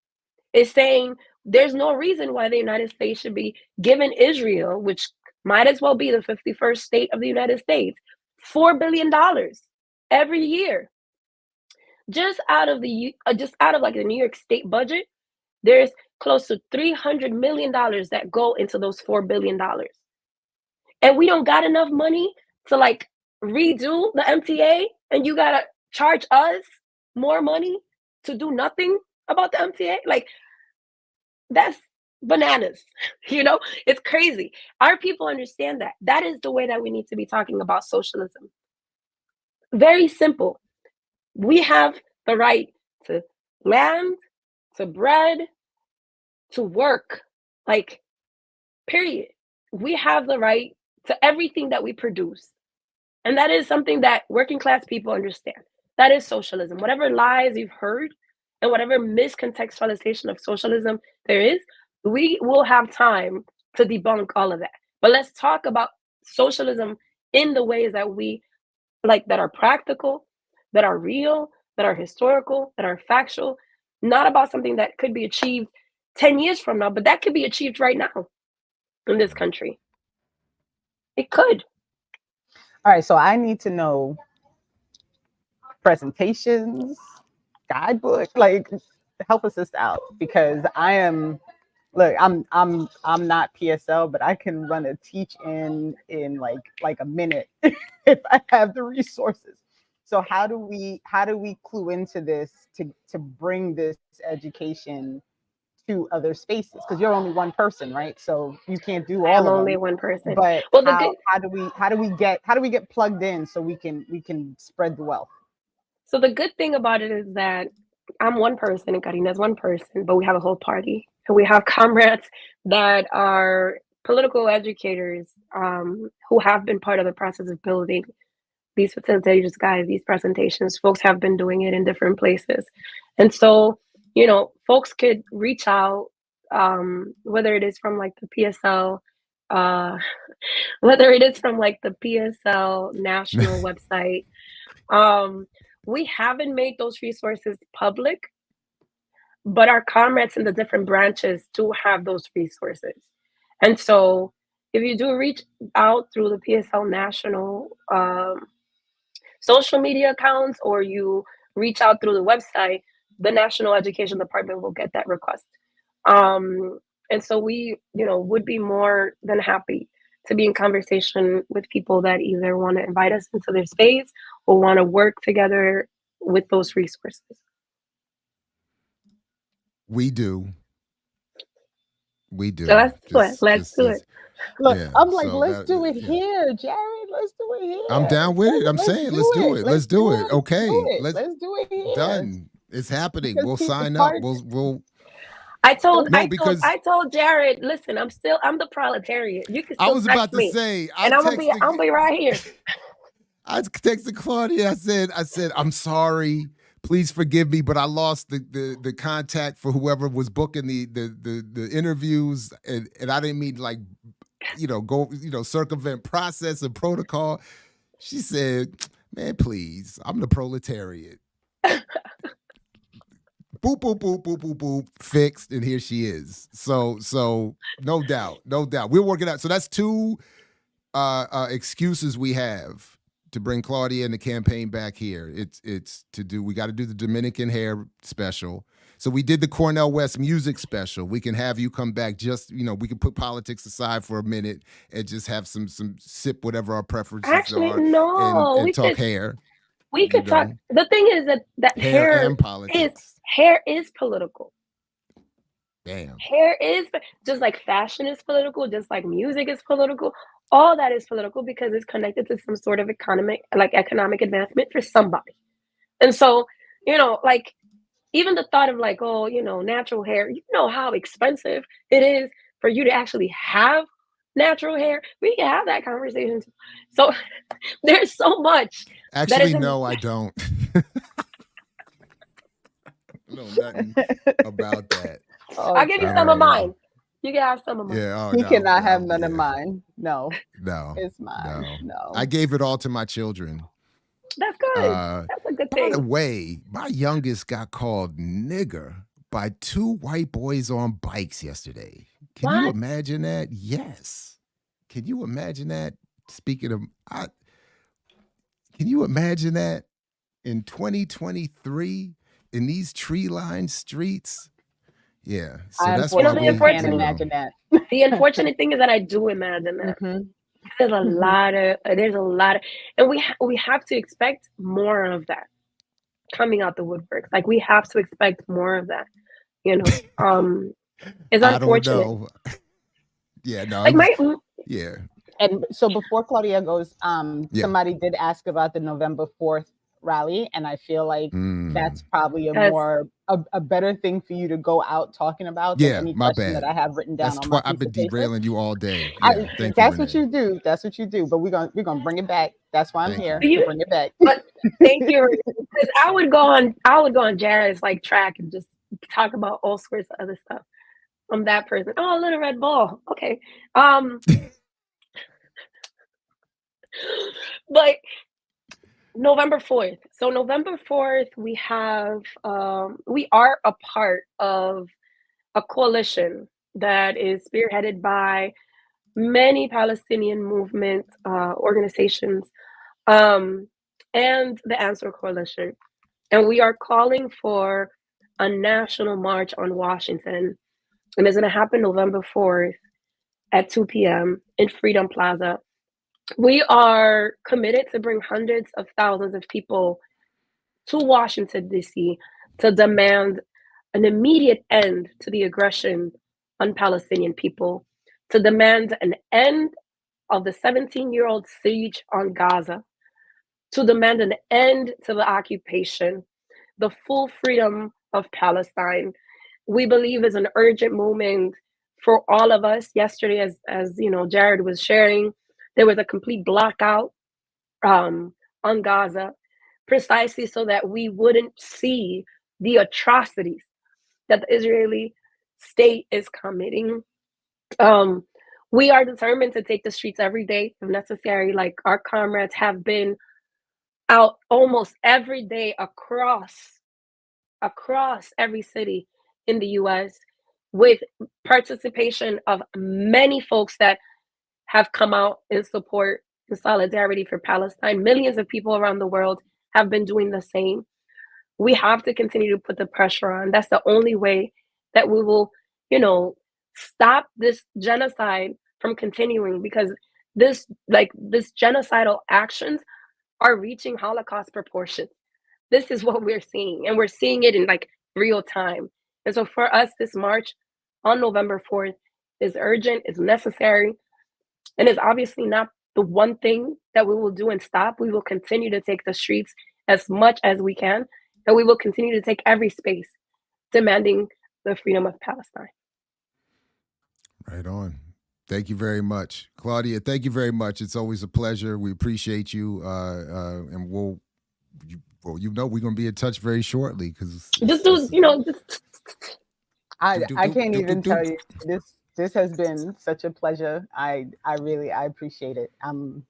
D: It's saying there's no reason why the United States should be giving Israel, which might as well be the 51st state of the United States, $4 billion every year. Just out of like the New York State budget, there's close to $300 million that go into those $4 billion. And we don't got enough money to like redo the MTA, and you gotta charge us more money to do nothing about the MTA? Like, that's bananas. It's crazy. Our people understand that. That is the way that we need to be talking about socialism. Very simple. We have the right to land, to bread, to work, like, period. We have the right to everything that we produce. And that is something that working class people understand. That is socialism. Whatever lies you've heard and whatever miscontextualization of socialism there is, we will have time to debunk all of that. But let's talk about socialism in the ways that we like, that are practical, that are real, that are historical, that are factual, not about something that could be achieved 10 years from now, but that could be achieved right now in this country. It could.
C: All right, so I need to know presentations, guidebook, like, help us out, because I'm not PSL, but I can run a teach in like a minute if I have the resources. So how do we clue into this to bring this education to other spaces? Because you're only one person, right? So you can't do all of them.
D: Only one person.
C: But how do we get plugged in so we can spread the wealth?
D: So the good thing about it is that I'm one person and Karina's one person, but we have a whole party. And we have comrades that are political educators who have been part of the process of building these facilitators, guys, these presentations. Folks have been doing it in different places. And so, folks could reach out, whether it is from like the PSL, whether it is from like the PSL national website. We haven't made those resources public, but our comrades in the different branches do have those resources. And so if you do reach out through the PSL national social media accounts, or you reach out through the website, the National Education Department will get that request. And so we, would be more than happy to be in conversation with people that either want to invite us into their space or want to work together with those resources.
B: We do.
D: So let's do it.
C: Look, yeah, I'm like, let's do it here, Jared. Let's do it here.
B: I'm down with it. I'm saying, let's do it. Let's do it. Okay.
C: Let's do it here.
B: Done. It's happening. We'll sign up. We'll
D: I told Jared, listen, I'm the proletariat. You can still
B: I was about to say,
D: I'm be right here.
B: I texted Claudia. I said, I'm sorry. Please forgive me, but I lost the contact for whoever was booking the interviews, and I didn't mean like, go circumvent process and protocol. She said, man, please, I'm the proletariat. Boop, boop, boop, boop, boop, boop, fixed, and here she is. So no doubt. We're working out. So that's two excuses we have to bring Claudia and the campaign back here. We got to do the Dominican hair special. So we did the Cornel West music special. We can have you come back. Just, we can put politics aside for a minute and just have some sip whatever our preferences are.
D: No,
B: and talk hair.
D: We could talk. The thing is that
B: hair and politics.
D: Hair is political.
B: Damn.
D: Hair is just like fashion is political, just like music is political. All that is political because it's connected to some sort of economic advancement for somebody. And so, like even the thought of like, oh, natural hair, how expensive it is for you to actually have natural hair. We can have that conversation too. So there's so much.
B: Actually, no, I don't. No, nothing about that.
D: I'll give you some of mine. You can have some of mine.
B: Yeah,
C: he cannot have none of mine. No, it's mine. No,
B: I gave it all to my children.
D: That's good. That's a good thing.
B: By the way, my youngest got called nigger by 2 white boys on bikes yesterday. Can you imagine that? Yes. Can you imagine that? Speaking of, can you imagine that in 2023 in these tree-lined streets? Yeah. So that's why
C: I can't imagine that.
D: The unfortunate thing is that I do imagine that. Mm-hmm. There's a lot of, and we have to expect more of that coming out the woodwork. Like we have to expect more of that. It's unfortunate.
B: I don't know. Yeah, no.
D: Like
B: yeah.
C: And so before Claudia goes, somebody did ask about the November 4th rally, and I feel like that's probably a better thing for you to go out talking about than any question that I have written down on my piece
B: I've been derailing you all day.
C: That's what you do. That's what you do. But we're gonna bring it back. That's why I'm here. Bring it back.
D: But thank you. Because I would go on Jared's like track and just talk about all sorts of other stuff. I'm that person. Oh, a little red ball. Okay. But November 4th. So November 4th, we are a part of a coalition that is spearheaded by many Palestinian movement organizations and the Answer Coalition. And we are calling for a national march on Washington. And it's going to happen November 4th at 2 p.m. in Freedom Plaza. We are committed to bring hundreds of thousands of people to Washington, D.C. to demand an immediate end to the aggression on Palestinian people, to demand an end of the 17-year-old siege on Gaza, to demand an end to the occupation, the full freedom of Palestine. We believe is an urgent moment for all of us. Yesterday, as Jared was sharing, there was a complete blackout on Gaza, precisely so that we wouldn't see the atrocities that the Israeli state is committing. We are determined to take the streets every day if necessary. Like our comrades have been out almost every day across every city in the U.S. with participation of many folks that have come out in support and solidarity for Palestine. Millions of people around the world have been doing the same. We have to continue to put the pressure on. That's the only way that we will, stop this genocide from continuing, because this genocidal actions are reaching Holocaust proportions. This is what we're seeing, and we're seeing it in like real time. And so for us, this march on November 4th is urgent, is necessary, and is obviously not the one thing that we will do and stop. We will continue to take the streets as much as we can, and we will continue to take every space demanding the freedom of Palestine.
B: Right on. Thank you very much. Claudia, thank you very much. It's always a pleasure. We appreciate you. And we're going to be in touch very shortly. Because
C: I can't even tell you. This has been such a pleasure. I appreciate it. I'm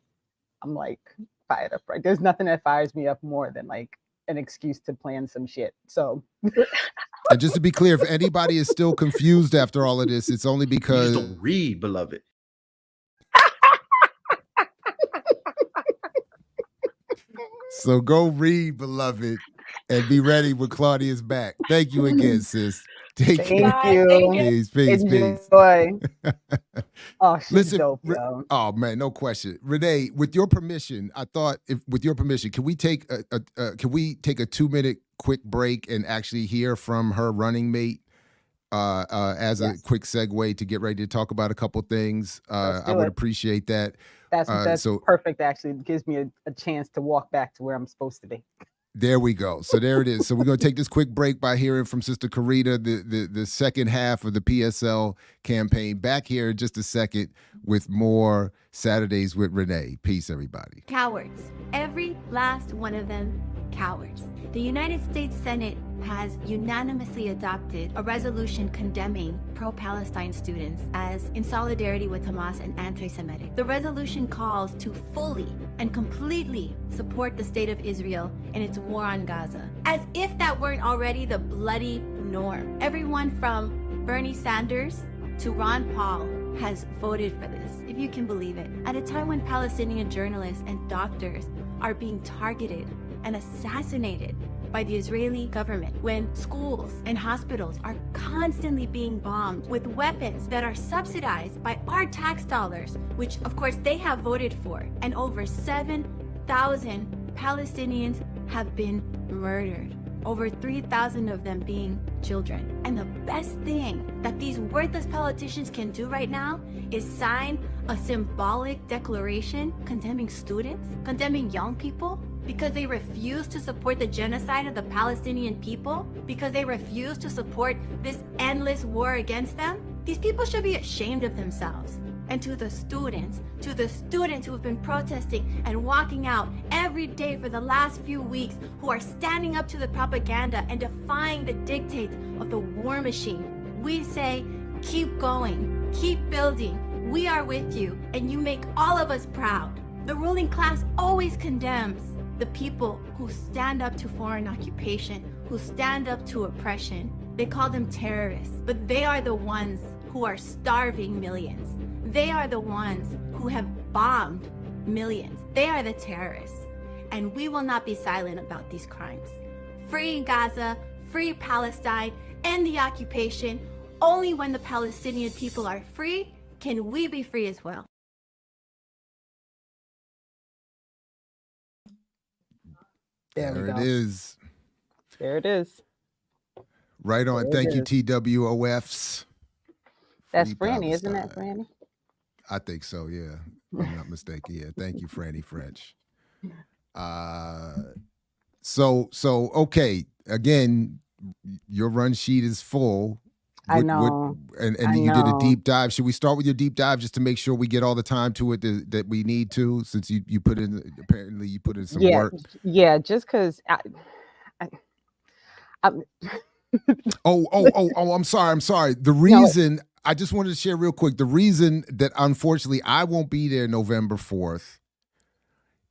C: like fired up. Right? There's nothing that fires me up more than like an excuse to plan some shit. So,
B: and just to be clear, if anybody is still confused after all of this, it's only because
A: you just don't read, beloved.
B: So go read, beloved, and be ready when Claudia's back. Thank you again, sis. Take
C: Thank
B: care.
D: Bye. Thank
C: you.
D: you.
B: Peace, peace, peace.
C: Enjoy. Oh, she's
B: Listen,
C: dope, yo.
B: oh man, no question. Renee, with your permission, I thought, if with your permission, can we take a 2-minute quick break and actually hear from her running mate as a
C: Yes,
B: quick segue to get ready to talk about a couple things?
C: let's
B: I
C: do
B: would
C: it.
B: appreciate that.
C: That's
B: So
C: perfect. Actually, it gives me a chance to walk back to where I'm supposed to be.
B: there we go. So there it is. So we're going to take this quick break by hearing from Sister Karina, the second half of the PSL campaign. Back here in just a second with more Saturdays with Renee. Peace, everybody.
E: Cowards. Every last one of them, cowards. The United States Senate has unanimously adopted a resolution condemning pro-Palestine students as in solidarity with Hamas and anti-Semitic. The resolution calls to fully and completely support the state of Israel in its war on Gaza. As if that weren't already the bloody norm. Everyone from Bernie Sanders to Ron Paul has voted for this, if you can believe it. At a time when Palestinian journalists and doctors are being targeted and assassinated by the Israeli government, when schools and hospitals are constantly being bombed with weapons that are subsidized by our tax dollars, which of course they have voted for, and over 7,000 Palestinians have been murdered, over 3,000 of them being children. And the best thing that these worthless politicians can do right now is sign a symbolic declaration condemning students, condemning young people, because they refuse to support the genocide of the Palestinian people, because they refuse to support this endless war against them. These people should be ashamed of themselves. And to the students who have been protesting and walking out every day for the last few weeks, who are standing up to the propaganda and defying the dictates of the war machine, we say, keep going, keep building. We are with you, and you make all of us proud. The ruling class always condemns the people who stand up to foreign occupation, who stand up to oppression. They call them terrorists, but they are the ones who are starving millions. They are the ones who have bombed millions. They are the terrorists. And we will not be silent about these crimes. Free Gaza, free Palestine, end the occupation. Only when the Palestinian people are free can we be free as well.
B: There it is.
C: There it is.
B: Right on.
C: There
B: Thank
C: it
B: you,
C: is.
B: TWOFs.
C: That's
B: Free
C: Franny, isn't that
B: Palestine.
C: Franny?
B: I think so, yeah. If I'm not mistaken. Yeah. Thank you, Franny French. So okay. Again, your run sheet is full.
C: I know.
B: And
C: I
B: you did a
C: know.
B: deep dive. Should we start with your deep dive just to make sure we get all the time to it that we need to, since you put in, apparently you put in some work?
C: Yeah, just because
B: I'm sorry. The reason I just wanted to share real quick, the reason that unfortunately I won't be there November 4th,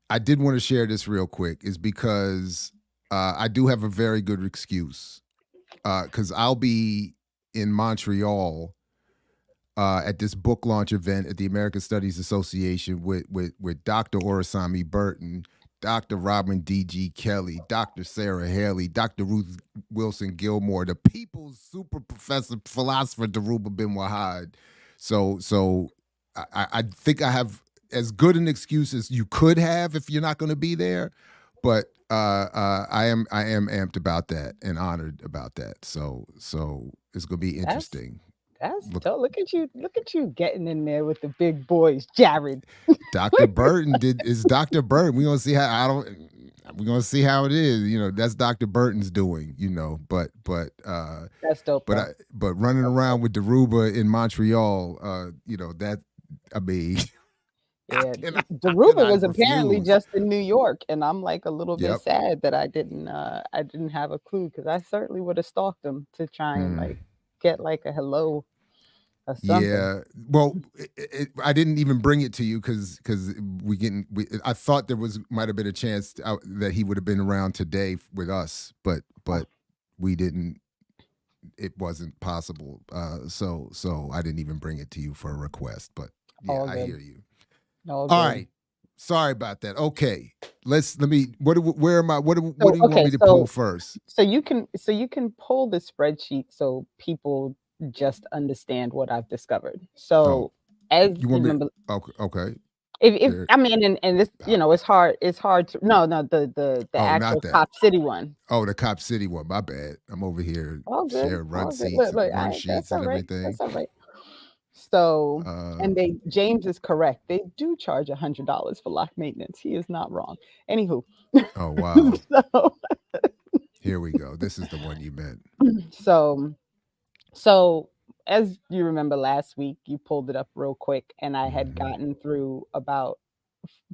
B: I did want to share this real quick, is because I do have a very good excuse. Because I'll be in Montreal at this book launch event at the American Studies Association with Dr. Orasami Burton, Dr. Robin D.G. Kelly, Dr. Sarah Haley, Dr. Ruth Wilson Gilmore, the people's super professor, philosopher, Daruba bin Wahad. So I think I have as good an excuse as you could have if you're not going to be there. But I am amped about that and honored about that. So it's going to be interesting.
C: That's dope. Look at you getting in there with the big boys, Jared.
B: Dr. Burton is Dr. Burton. We're gonna see how it is. You know, that's Dr. Burton's doing, you know, but
C: that's dope.
B: But running around with Daruba in Montreal, you know, that, I mean,
C: yeah, Daruba was apparently just in New York, and I'm like a little bit sad that I didn't have a clue, because I certainly would have stalked him to try and like get like a hello.
B: Yeah, well, I didn't even bring it to you because I thought there might have been a chance that he would have been around today with us, but we didn't. It wasn't possible, so I didn't even bring it to you for a request. But yeah, I hear you. All right, Sorry about that. Okay, let me. Where am I? What do you want
C: Okay,
B: me to pull first?
C: so you can pull the spreadsheet so people just understand what I've discovered.
B: Oh,
C: So as
B: you
C: you
B: want me?
C: remember,
B: Okay.
C: if
B: There.
C: I mean, and this, it's hard to no the
B: Oh,
C: actual
B: not that.
C: Cop City one.
B: Oh, the Cop City one. My bad. I'm over here
C: All good,
B: sharing run
C: all good.
B: seats,
C: Look,
B: run sheets,
C: that's all
B: and
C: right.
B: everything.
C: That's all right. So,
B: Uh,
C: and James is correct. They do charge $100 for lock maintenance. He is not wrong. Anywho,
B: oh wow.
C: so
B: Here we go. This is the one you meant.
C: so so as you remember last week, you pulled it up real quick, and I had
B: Mhm.
C: gotten through about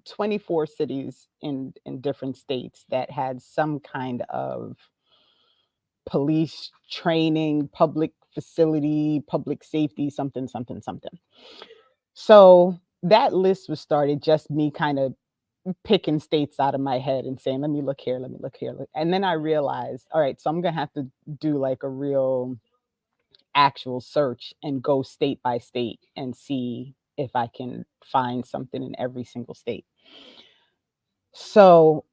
C: 24 cities in different states that had some kind of police training, public facility, public safety, something, something, something. So that list was started just me kind of picking states out of my head and saying, let me look here, let me look here. And then I realized, all right, so I'm going to have to do like a real actual search and go state by state and see if I can find something in every single state. So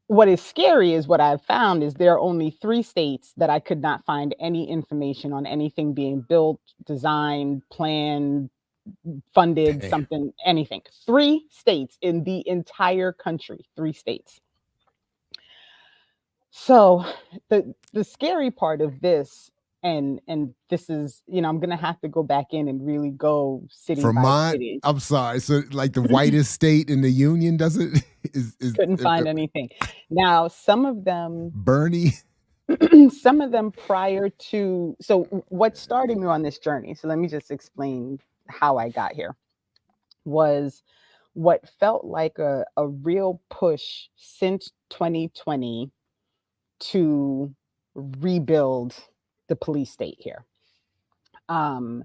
C: what is scary is what I've found is there are only 3 states that I could not find any information on anything being built, designed, planned, funded,
B: Damn.
C: something, anything. 3 states in the entire country, 3 states. So the scary part of this, and this is, I'm gonna have to go back in and really go city by
B: Vermont.
C: city.
B: I'm sorry. So, like the whitest state in the union doesn't is
C: Couldn't find anything. Now, some of them
B: Bernie.
C: some of them prior to, so what started me on this journey, so let me just explain how I got here, was what felt like a real push since 2020 to rebuild the police state here. And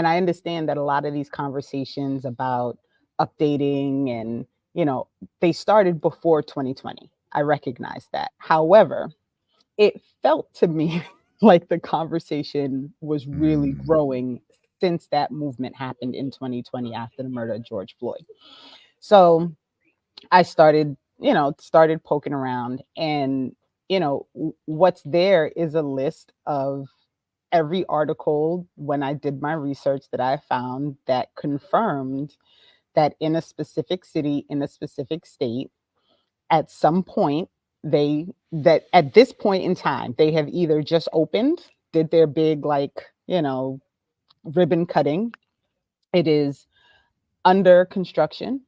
C: I understand that a lot of these conversations about updating and, they started before 2020. I recognize that. However, it felt to me like the conversation was really
B: Mm.
C: growing since that movement happened in 2020 after the murder of George Floyd. So I started poking around, and what's there is a list of every article when I did my research that I found that confirmed that in a specific city, in a specific state, at some point, that at this point in time, they have either just opened, did their big, ribbon cutting. It is under construction.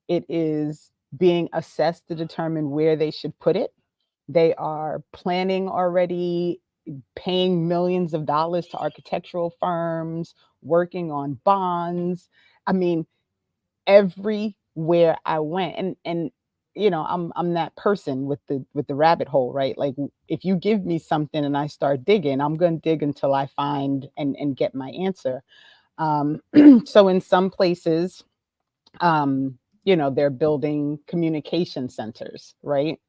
C: It is being assessed to determine where they should put it. They are planning already, paying millions of dollars to architectural firms, working on bonds. I mean, everywhere I went, and I'm that person with the rabbit hole, right? Like, if you give me something and I start digging, I'm going to dig until I find and get my answer. So in some places, they're building communication centers, right?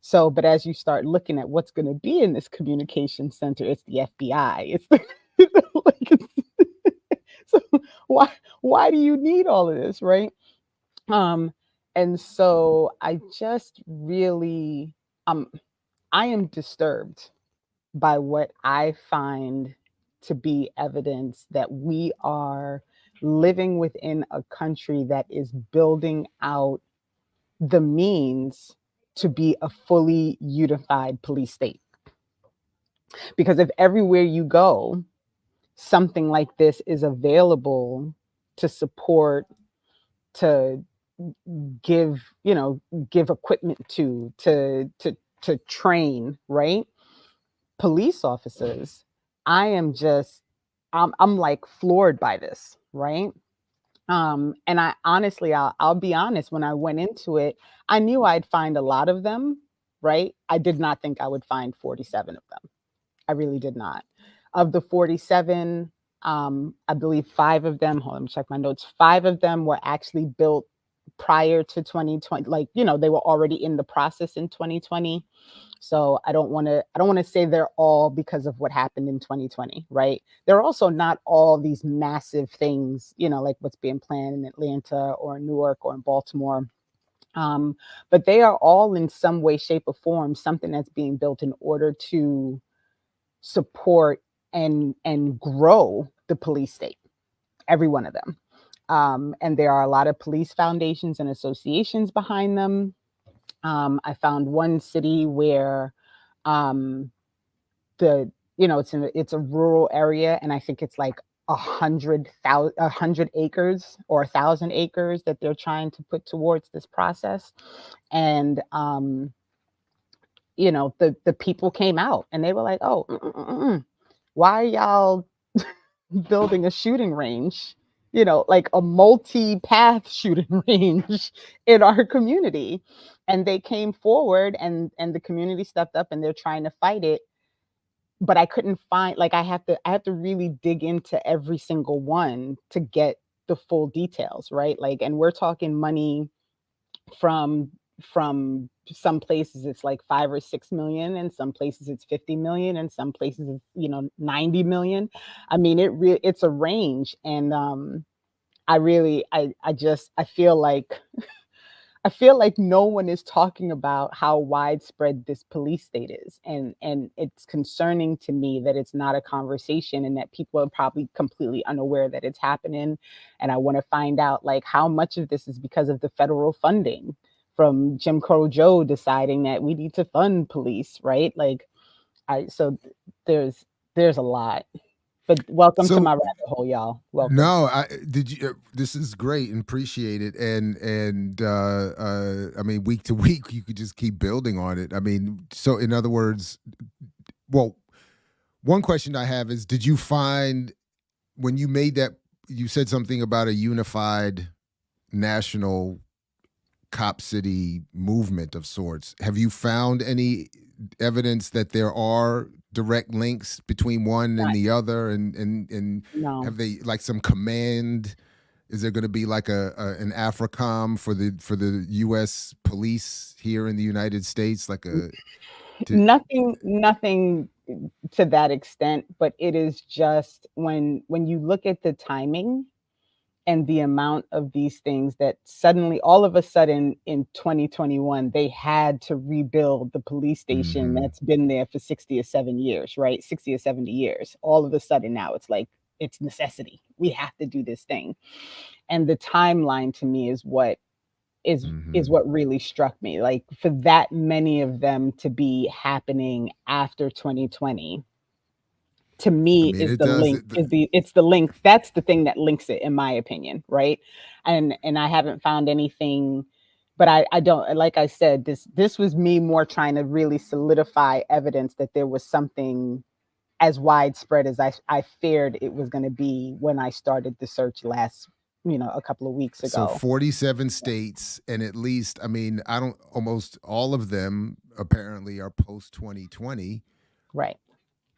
C: So, but as you start looking at what's going to be in this communication center, it's the FBI. It's so why do you need all of this, right? And so I just really, I am disturbed by what I find to be evidence that we are living within a country that is building out the means to be a fully unified police state. Because if everywhere you go, something like this is available to support, to give, give equipment to train, right? Police officers, I'm like floored by this, right? And I honestly, I'll be honest, when I went into it, I knew I'd find a lot of them, right? I did not think I would find 47 of them. I really did not. Of the 47, I believe 5 of them, hold on, let me check my notes. 5 of them were actually built prior to 2020, like, they were already in the process in 2020. So I don't want to say they're all because of what happened in 2020, right? They're also not all these massive things, like what's being planned in Atlanta or in Newark or in Baltimore. But they are all in some way, shape, or form something that's being built in order to support and grow the police state, every one of them. And there are a lot of police foundations and associations behind them. I found one city where it's a rural area, and I think it's like 100 acres or 1,000 acres that they're trying to put towards this process. And the people came out and they were like, oh, why are y'all building a shooting range, like a multi-path shooting range in our community? And they came forward, and the community stepped up, and they're trying to fight it. But I couldn't find, like, I have to really dig into every single one to get the full details, right? Like, and we're talking money from some places it's like 5 or 6 million, and some places it's 50 million, and some places it's 90 million. I mean, it's a range. And I feel like no one is talking about how widespread this police state is. And it's concerning to me that it's not a conversation, and that people are probably completely unaware that it's happening. And I want to find out, like, how much of this is because of the federal funding from Jim Crow Joe deciding that we need to fund police, right? Like, so there's a lot. But welcome to my rabbit hole, y'all. Welcome.
B: No, this is great and appreciate it. And I mean, week to week, you could just keep building on it. I mean, so in other words, well, one question I have is, did you find when you made that, you said something about a unified national cop city movement of sorts. Have you found any evidence that there are direct links between one and the other, and
C: No.
B: have they, like, some command? Is there going to be like an AFRICOM for the U.S. police here in the United States, like
C: nothing to that extent? But it is just when you look at the timing and the amount of these things that suddenly, all of a sudden in 2021, they had to rebuild the police station that's been there for 60 or 70 years, right? 60 or 70 years. All of a sudden now it's like, it's necessity. We have to do this thing. And the timeline to me is what really struck me. Like, for that many of them to be happening after 2020, to me, is the link. It's the link. That's the thing that links it, in my opinion, right? And I haven't found anything, but I don't, like I said, this was me more trying to really solidify evidence that there was something as widespread as I feared it was going to be when I started the search last, a couple of weeks ago.
B: So 47 states, and at least, I mean, almost all of them apparently are post 2020.
C: Right.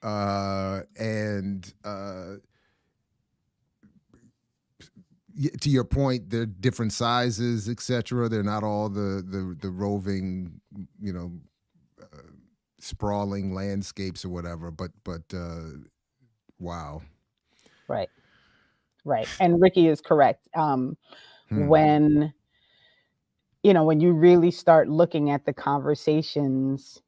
B: And to your point, they're different sizes, etc. They're not all the roving, sprawling landscapes or whatever. But wow.
C: Right. And Ricky is correct. When you really start looking at the conversations,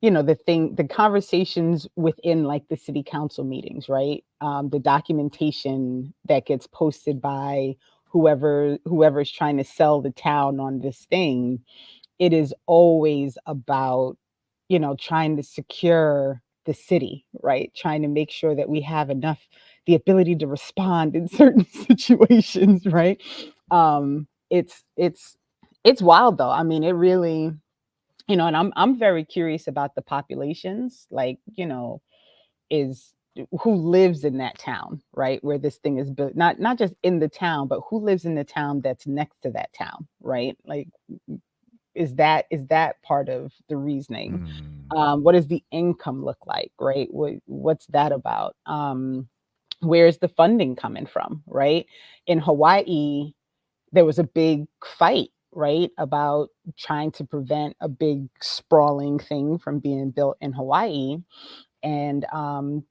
C: the conversations within, like, the city council meetings, right? The documentation that gets posted by whoever's trying to sell the town on this thing, it is always about, trying to secure the city, right? Trying to make sure that we have the ability to respond in certain situations, right? It's wild though. I mean, it really, and I'm very curious about the populations, like, is who lives in that town, right? Where this thing is built, not just in the town, but who lives in the town that's next to that town, right? Like, is that part of the reasoning? What does the income look like, right? What's that about? Where's the funding coming from, right? In Hawaii, there was a big fight right? About trying to prevent a big sprawling thing from being built in Hawaii. And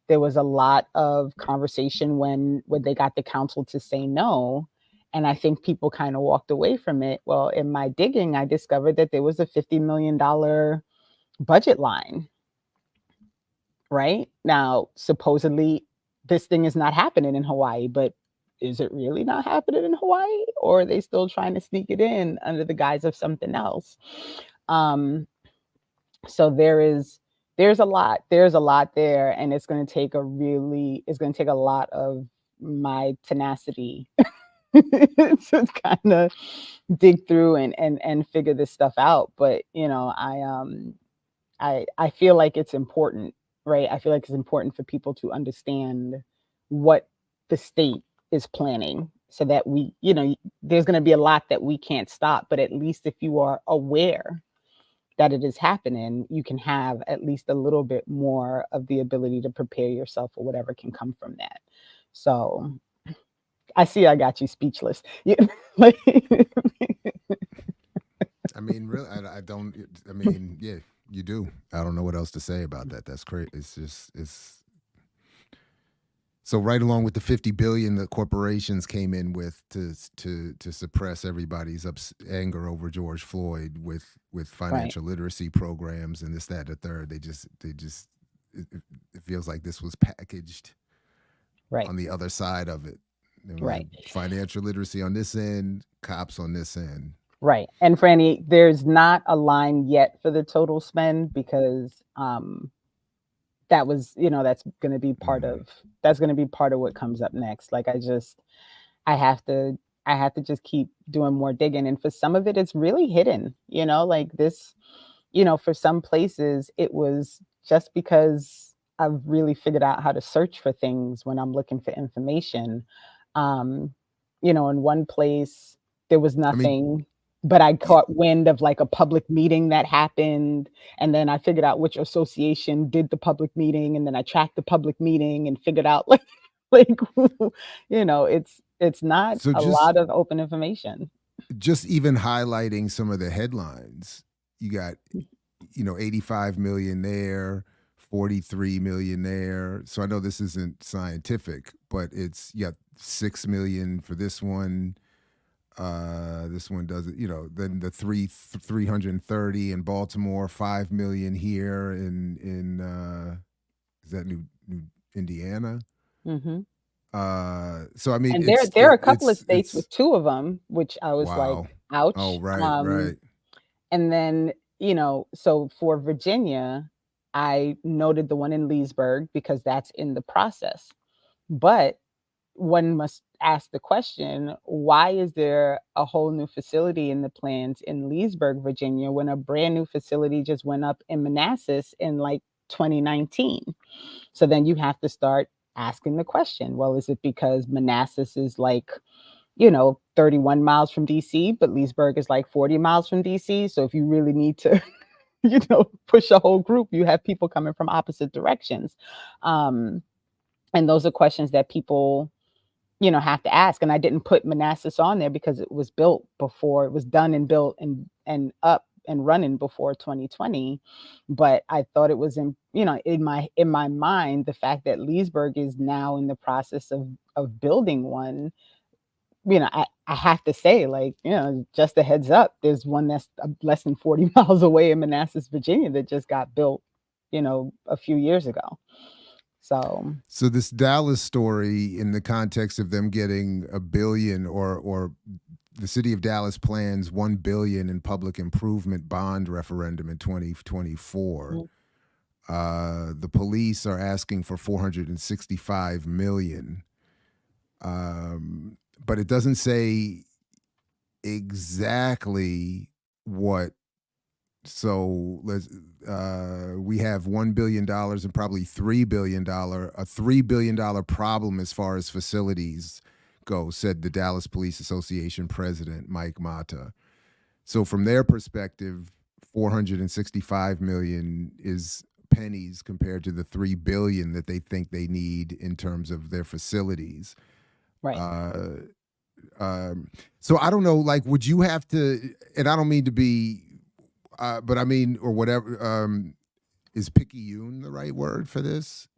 C: there was a lot of conversation when they got the council to say no. And I think people kind of walked away from it. Well, in my digging, I discovered that there was a $50 million budget line. Right now, supposedly this thing is not happening in Hawaii, but is it really not happening in Hawaii, or are they still trying to sneak it in under the guise of something else? So there's a lot there, and it's going to take a lot of my tenacity to kind of dig through and figure this stuff out. But I feel like it's important, right? I feel like it's important for people to understand what the state is planning, so that there's going to be a lot that we can't stop, but at least if you are aware that it is happening, you can have at least a little bit more of the ability to prepare yourself for whatever can come from that. So I see I got you speechless.
B: I mean, really, I don't. I mean, yeah, you do. I don't know what else to say about that. That's crazy. It's so right along with the 50 billion that corporations came in with to suppress everybody's anger over George Floyd with financial literacy programs and this, that, and the third. They just it feels like this was packaged on the other side of it.
C: Right.
B: Financial literacy on this end, cops on this end.
C: Right. And Franny, there's not a line yet for the total spend, because that was, that's going to be part of what comes up next. Like I have to just keep doing more digging. And for some of it, it's really hidden, like this, for some places it was just because I've really figured out how to search for things when I'm looking for information. In one place there was nothing, but I caught wind of like a public meeting that happened. And then I figured out which association did the public meeting. And then I tracked the public meeting and figured out it's not a lot of open information.
B: Just even highlighting some of the headlines, you got, 85 million there, 43 million there. So I know this isn't scientific, but it's 6 million for this one. This one does it, then the 330 in Baltimore, 5 million here in is that New Indiana?
C: Mm-hmm.
B: So I mean,
C: and there are a couple of states with 2 of them, which I was like, ouch.
B: Oh, right.
C: And then, so for Virginia, I noted the one in Leesburg because that's in the process. But one must ask the question, why is there a whole new facility in the plans in Leesburg, Virginia, when a brand new facility just went up in Manassas in like 2019? So then you have to start asking the question, well, is it because Manassas is like, 31 miles from DC, but Leesburg is like 40 miles from DC? So if you really need to, push a whole group, you have people coming from opposite directions. And those are questions that people have to ask. And I didn't put Manassas on there because it was built before, it was done and built and up and running before 2020. But I thought it was in my mind, the fact that Leesburg is now in the process of building one, I have to say, just a heads up, there's one that's less than 40 miles away in Manassas, Virginia, that just got built, a few years ago. So
B: this Dallas story, in the context of them getting $1 billion, or the city of Dallas plans $1 billion in public improvement bond referendum in 2024. The police are asking for $465 million. But it doesn't say exactly what. So we have $1 billion and probably $3 billion, a $3 billion problem as far as facilities go, said the Dallas Police Association president, Mike Mata. So from their perspective, $465 million is pennies compared to the $3 billion that they think they need in terms of their facilities.
C: Right.
B: So I don't know, like, would you have to, and I don't mean to be, but I mean, or whatever, is picayune the right word for this?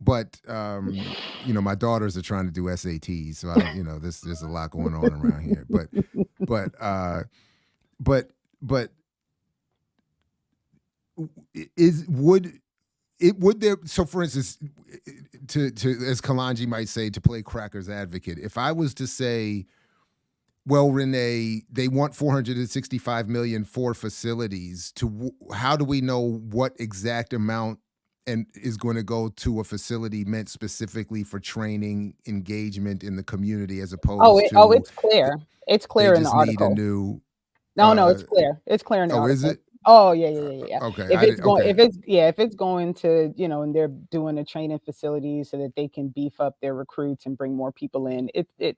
B: But my daughters are trying to do SATs, so I don't, there's a lot going on around here. But but would there, so for instance, to as Kalanji might say, to play cracker's advocate, if I was to say, well, Renee, they want 465 million for facilities, how do we know what exact amount and is going to go to a facility meant specifically for training engagement in the community, as opposed to
C: it's clear. It's clear in the article.
B: Need a new
C: No, it's clear. It's clear in the article.
B: Is it?
C: Oh yeah.
B: Okay.
C: If it's going to, and they're doing the training facilities so that they can beef up their recruits and bring more people in,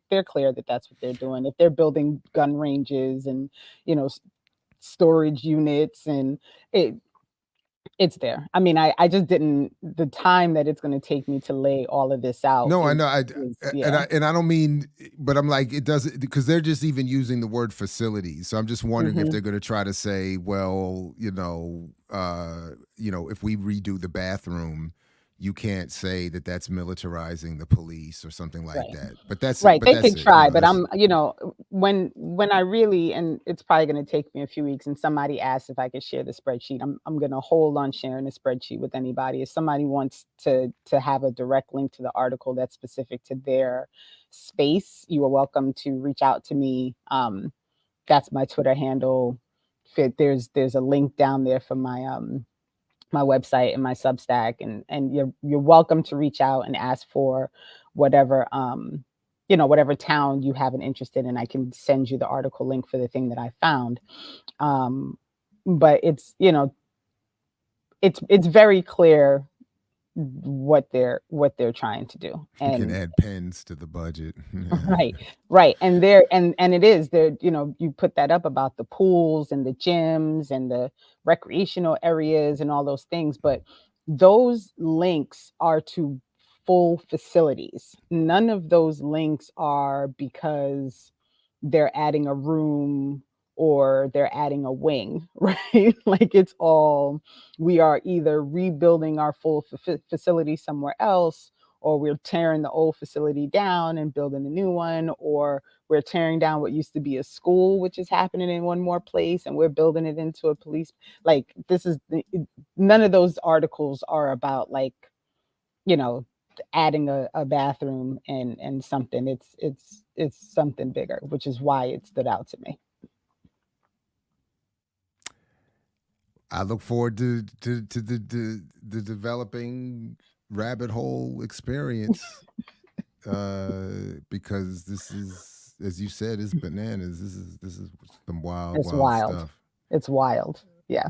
C: they're clear that that's what they're doing. If they're building gun ranges and, storage units, and it's there. I mean, I just didn't, the time that it's going to take me to lay all of this out.
B: No, I know. And I don't mean, but I'm like, it doesn't, because they're just even using the word facilities. So I'm just wondering if they're going to try to say, well, if we redo the bathroom, you can't say that that's militarizing the police or something like that. But that's
C: right.
B: But
C: they could try, but I'm, when I really, and it's probably going to take me a few weeks, and somebody asked if I could share the spreadsheet, I'm going to hold on sharing the spreadsheet with anybody. If somebody wants to have a direct link to the article that's specific to their space, you are welcome to reach out to me. That's my Twitter handle. There's a link down there for my website and my Substack, and you're welcome to reach out and ask for whatever whatever town you have an interest in, and I can send you the article link for the thing that I found. But it's it's very clear what they're trying to do. And
B: you can add pens to the budget.
C: right. And it is there, you put that up about the pools and the gyms and the recreational areas and all those things, but those links are to full facilities. None of those links are because they're adding a room or they're adding a wing, right? Like, it's all, we are either rebuilding our full facility somewhere else, or we're tearing the old facility down and building a new one, or we're tearing down what used to be a school, which is happening in one more place, and we're building it into a police. Like, none of those articles are about, like, adding a bathroom and something. It's something bigger, which is why it stood out to me.
B: I look forward to the developing rabbit hole experience, because this is, as you said, is bananas. This is some wild stuff.
C: It's wild. Yeah.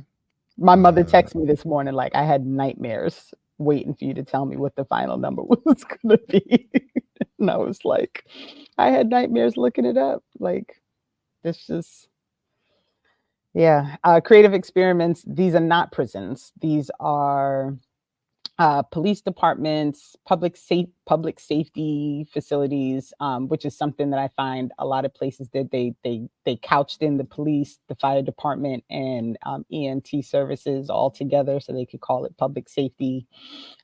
C: My mother texted me this morning, like, I had nightmares waiting for you to tell me what the final number was going to be. And I was like, I had nightmares looking it up. Like, it's just, yeah. Creative experiments. These are not prisons. These are police departments, public safety facilities, which is something that I find a lot of places did. They couched in the police, the fire department, and EMT services all together, so they could call it public safety,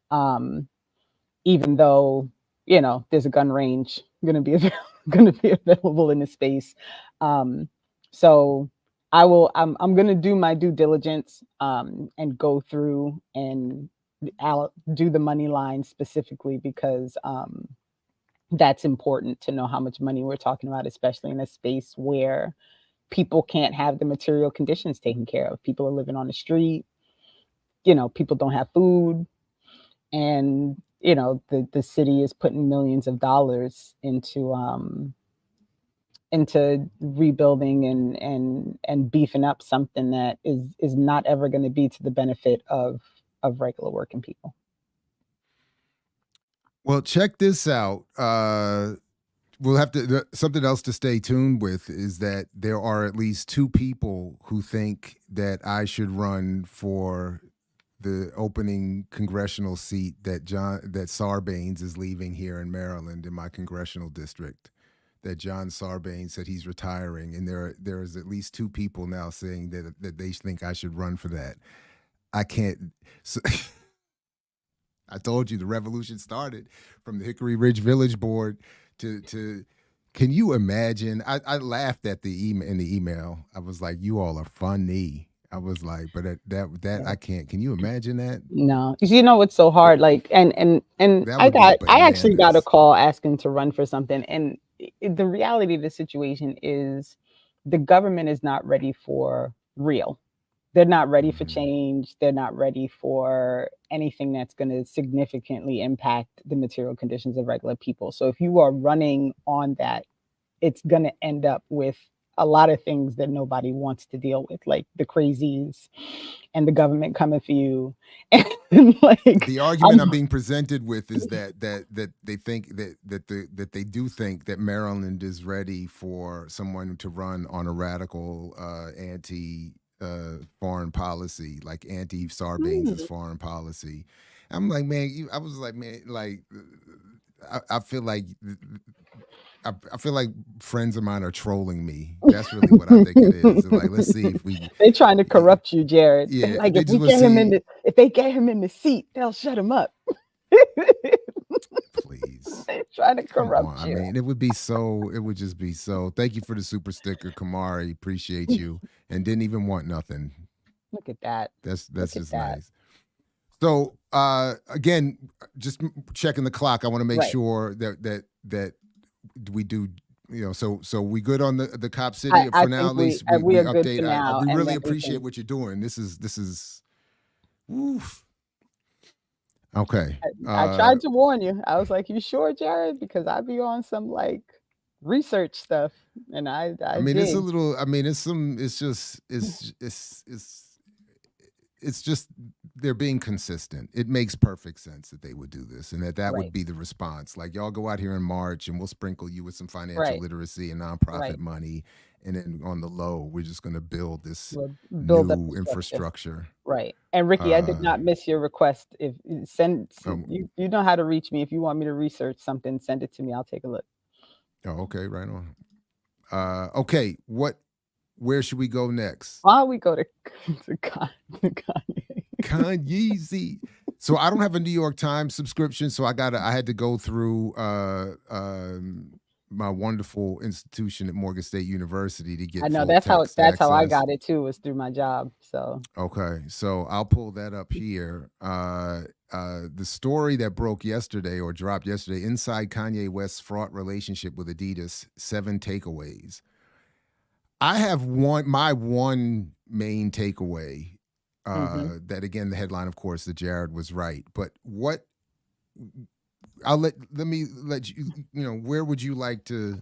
C: even though there's a gun range going to be available in the space. So I'm going to do my due diligence and go through and I'll do the money line specifically, because that's important to know how much money we're talking about, especially in a space where people can't have the material conditions taken care of. People are living on the street, people don't have food, and the city is putting millions of dollars into rebuilding and beefing up something that is not ever going to be to the benefit of regular working people.
B: Well, check this out. We'll have to, something else to stay tuned with is that there are at least two people who think that I should run for the opening congressional seat that Sarbanes is leaving here in Maryland, in my congressional district. that John Sarbanes said he's retiring, and there is at least 2 people now saying that they think I should run for that. I can't. So, I told you the revolution started from the Hickory Ridge Village Board to. Can you imagine? I laughed at the email in the email. I was like, "You all are funny." I was like, but that I can't. Can you imagine that?
C: No, you know what's so hard? Like, and
B: That would be
C: I actually got a
B: bananas.
C: call asking to run for something, and the reality of the situation is the government is not ready for real. They're not ready for
B: Mhm.
C: change. They're not ready for anything that's going to significantly impact the material conditions of regular people. So if you are running on that, it's going to end up with a lot of things that nobody wants to deal with, like the crazies and the government coming for you. And like,
B: The argument I'm being presented with is that they think that they do think that Maryland is ready for someone to run on a radical anti foreign policy, like anti Sarbanes's foreign policy. I'm like, man, I was like, man, like I feel like I feel like friends of mine are trolling me. That's really what I think it is. They're like, let's see if we.
C: they're trying to corrupt you, Jared.
B: Yeah,
C: Like
B: they
C: if
B: just
C: we
B: want to
C: get him in
B: see.
C: if they get him in the seat, they'll shut him up.
B: Please.
C: They're trying to
B: Come on.
C: corrupt
B: I
C: you.
B: mean, it would just be so. Thank you for the super sticker, Kamari. Appreciate you. And didn't even want nothing.
C: Look at that.
B: That's
C: Look at
B: just
C: that.
B: nice. So again, just checking the clock. I want to make
C: Right.
B: sure that we do. So we good on the Cop City
C: I
B: for now. At
C: think
B: least
C: we
B: we
C: are good
B: update.
C: for now,
B: We
C: and
B: really
C: then we
B: appreciate
C: can.
B: what you're doing. This is. Oof. Okay.
C: I tried to warn you. I was like, "You sure, Jared?" Because I be on some like research stuff, and I
B: I mean, it's a
C: dig.
B: little. I mean, it's just they're being consistent. It makes perfect sense that they would do this, and that would
C: Right,
B: be the response. Like, y'all go out here in March, and we'll sprinkle you with some financial
C: right,
B: literacy and nonprofit
C: right.
B: money, and then on the low, we're just going to build this
C: We'll build up
B: new
C: the structure.
B: infrastructure.
C: Right. And Ricky, I did
B: Uh,
C: not miss your request. If
B: um,
C: you know how to reach me. If you want me to research something, send it to me. I'll take a look.
B: oh, okay, right on. Okay, where should we go next?
C: Why don't we go to Kanye?
B: Kanye. So I don't have a New York Times subscription, so I had to go through my wonderful institution at Morgan State University to
C: I
B: get
C: know
B: full text
C: that's how I
B: access.
C: got it too, was through my job. So
B: Okay, so I'll pull that up here. The story that broke yesterday or dropped yesterday: inside Kanye West's fraught relationship with Adidas, 7 takeaways. I have my one main takeaway.
C: mhm.
B: That again, the headline, of course, that Jared was right. But what let me let you where would you like to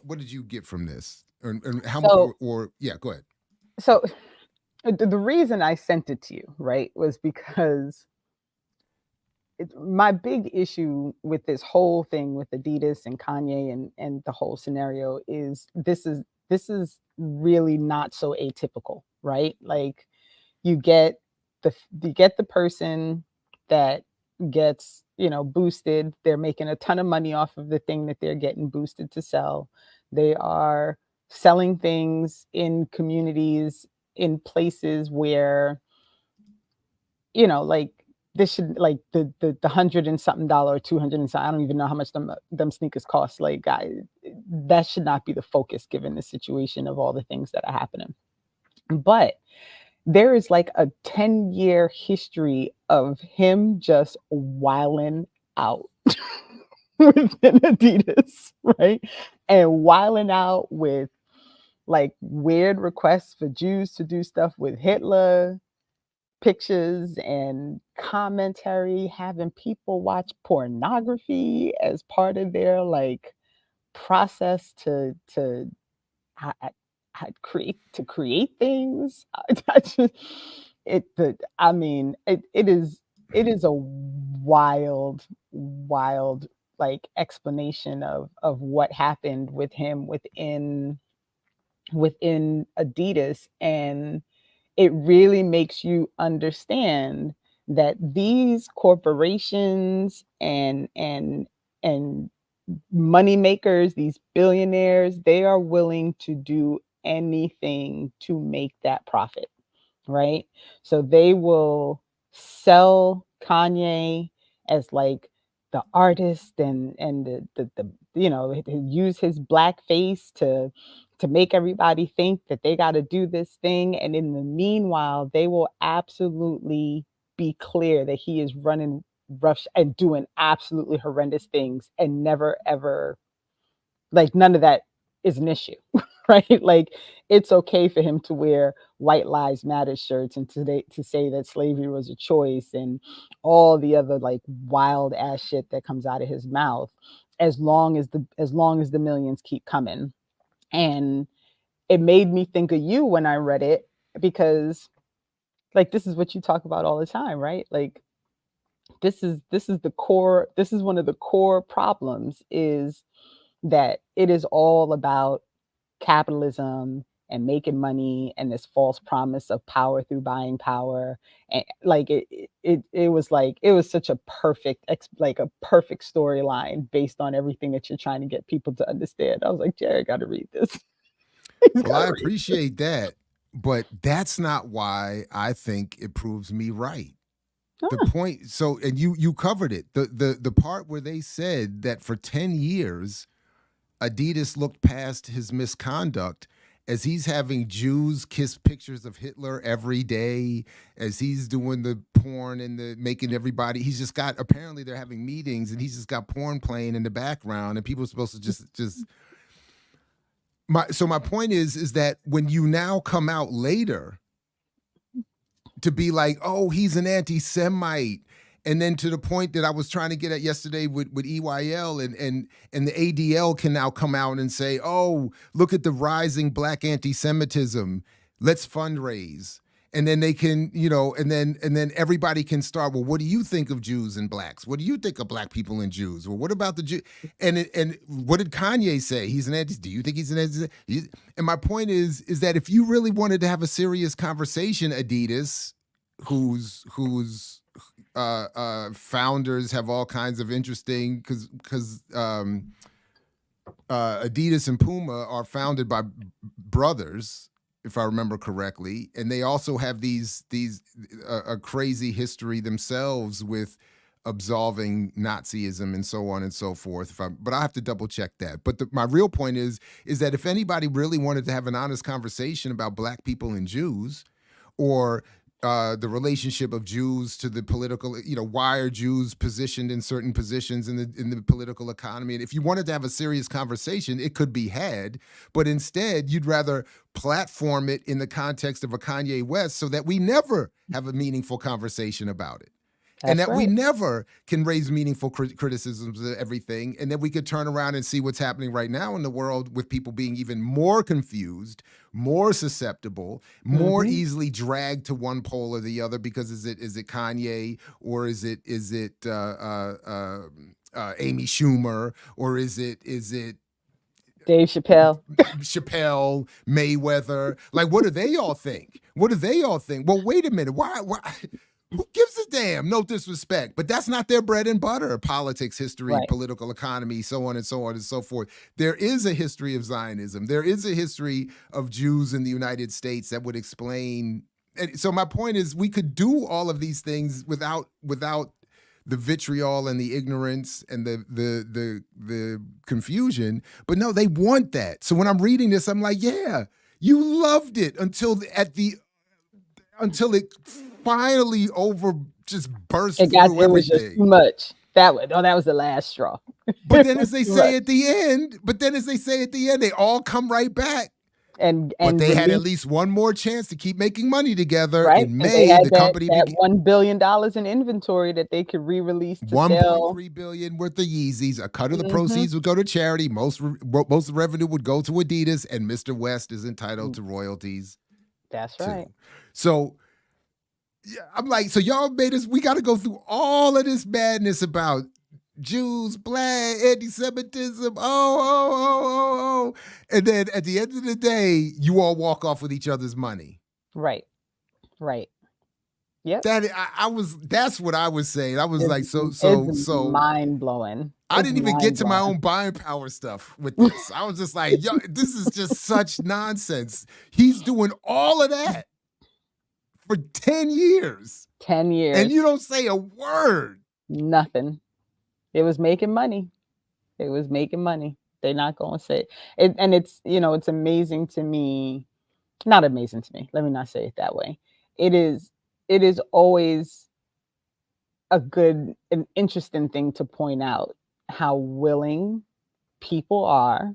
B: what did you get from this, and how much
C: So
B: or yeah, go ahead.
C: so the reason I sent it to you, right, was because my big issue with this whole thing with Adidas and Kanye and the whole scenario is this is really not so atypical, right? Like you get the person that gets boosted. They're making a ton of money off of the thing that they're getting boosted to sell. They are selling things in communities, in places where like this should, like the hundred and something dollar, 200 and something, I don't even know how much them sneakers cost. Like, guys, that should not be the focus given the situation of all the things that are happening. But there is like a 10-year history of him just wilding out within Adidas, right? And wilding out with like weird requests for Jews to do stuff with Hitler, pictures and commentary, having people watch pornography as part of their like process to I, I, create things. I just, I mean, it is a wild like explanation of what happened with him within Adidas, and it really makes you understand that these corporations and money makers, these billionaires, they are willing to do anything to make that profit, right? So they will sell Kanye as like the artist and the use his black face to make everybody think that they got to do this thing, and in the meanwhile they will absolutely be clear that he is running rough and doing absolutely horrendous things, and never ever, like, none of that is an issue. Right? Like, it's okay for him to wear white lives matter shirts and to say that slavery was a choice and all the other like wild ass shit that comes out of his mouth, as long as the millions keep coming. And it made me think of you when I read it, because like this is what you talk about all the time, right? Like this is the core, this is one of the core problems, is that it is all about capitalism and making money and this false promise of power through buying power. And like it was like, it was such a perfect perfect storyline based on everything that you're trying to get people to understand. I was like, Jared got to read this.
B: Well, I appreciate that, but that's not why I think it proves me right. The point, so, and you covered it. The part where they said that for 10 years, Adidas looked past his misconduct as he's having Jews kiss pictures of Hitler every day, as he's doing the porn and the making everybody, he's just got, apparently they're having meetings and he's just got porn playing in the background and people are supposed to just my point is that when you now come out later to be like, oh, he's an anti-Semite, and then to the point that I was trying to get at yesterday with EYL and the ADL can now come out and say, oh, look at the rising black anti-Semitism. Let's fundraise. And then they can, and then everybody can start, well, what do you think of Jews and blacks? What do you think of black people and Jews? Well, what about the Jews? And what did Kanye say? He's an anti, do you think he's an anti? And my point is that if you really wanted to have a serious conversation, Adidas, whose founders have all kinds of interesting, because Adidas and Puma are founded by brothers, if I remember correctly, and they also have these a crazy history themselves with absolving Nazism and so on and so forth. But I have to double check that. But my real point is that if anybody really wanted to have an honest conversation about black people and Jews, or the relationship of Jews to the political, why are Jews positioned in certain positions in the political economy? And if you wanted to have a serious conversation, it could be had, but instead you'd rather platform it in the context of a KanyeWest so that we never have a meaningful conversation about it. And that we never can raise meaningful criticisms of everything, and that we could turn around and see what's happening right now in the world with people being even more confused, more susceptible, more easily dragged to one pole or the other, because is it Kanye, or is it Amy Schumer, or is it
C: Dave Chappelle,
B: Mayweather? Like, what do they all think? Well, wait a minute. Why? Who gives a damn? No disrespect, but that's not their bread and butter. Politics, history, political economy, so on and so forth. There is a history of Zionism. There is a history of Jews in the United States that would explain. And so my point is, we could do all of these things without the vitriol and the ignorance and the confusion. But no, they want that. So when I'm reading this, I'm like, yeah, you loved it until it finally just burst through everything.
C: It was just too much. That was the last straw.
B: But then as they say at the end, they all come right back. But they had at least one more chance to keep making money together.
C: Right?
B: In May, the company
C: had $1 billion in inventory that they could re-release to sell.
B: $1.3 billion worth of Yeezys. A cut of the proceeds would go to charity. Most of the revenue would go to Adidas, and Mr. West is entitled to royalties.
C: That's right.
B: Too. So yeah, I'm like, so y'all made us, we got to go through all of this madness about Jews, black, anti-Semitism, oh. And then at the end of the day, you all walk off with each other's money.
C: Right. Yep.
B: That's what I was saying. I was like, so
C: mind blowing.
B: I
C: It's
B: didn't even get to my
C: mind-blowing.
B: own buying power stuff with this. I was just like, yo, this is just such nonsense. He's doing all of that for 10 years.
C: 10 years.
B: And you don't say a word.
C: Nothing. It was making money. It was making money. They're not going to say it. And it's, it's amazing to me. Not amazing to me. Let me not say it that way. It is always an interesting thing to point out how willing people are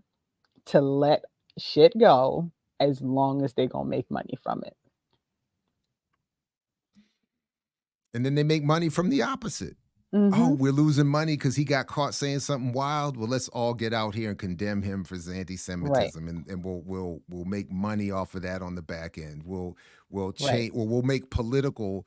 C: to let shit go as long as they're going to make money from it.
B: And then they make money from the opposite.
C: Mm-hmm.
B: Oh, we're losing money because he got caught saying something wild. Well, let's all get out here and condemn him for anti-Semitism, right. and we'll make money off of that on the back end. We'll change, right. We'll make political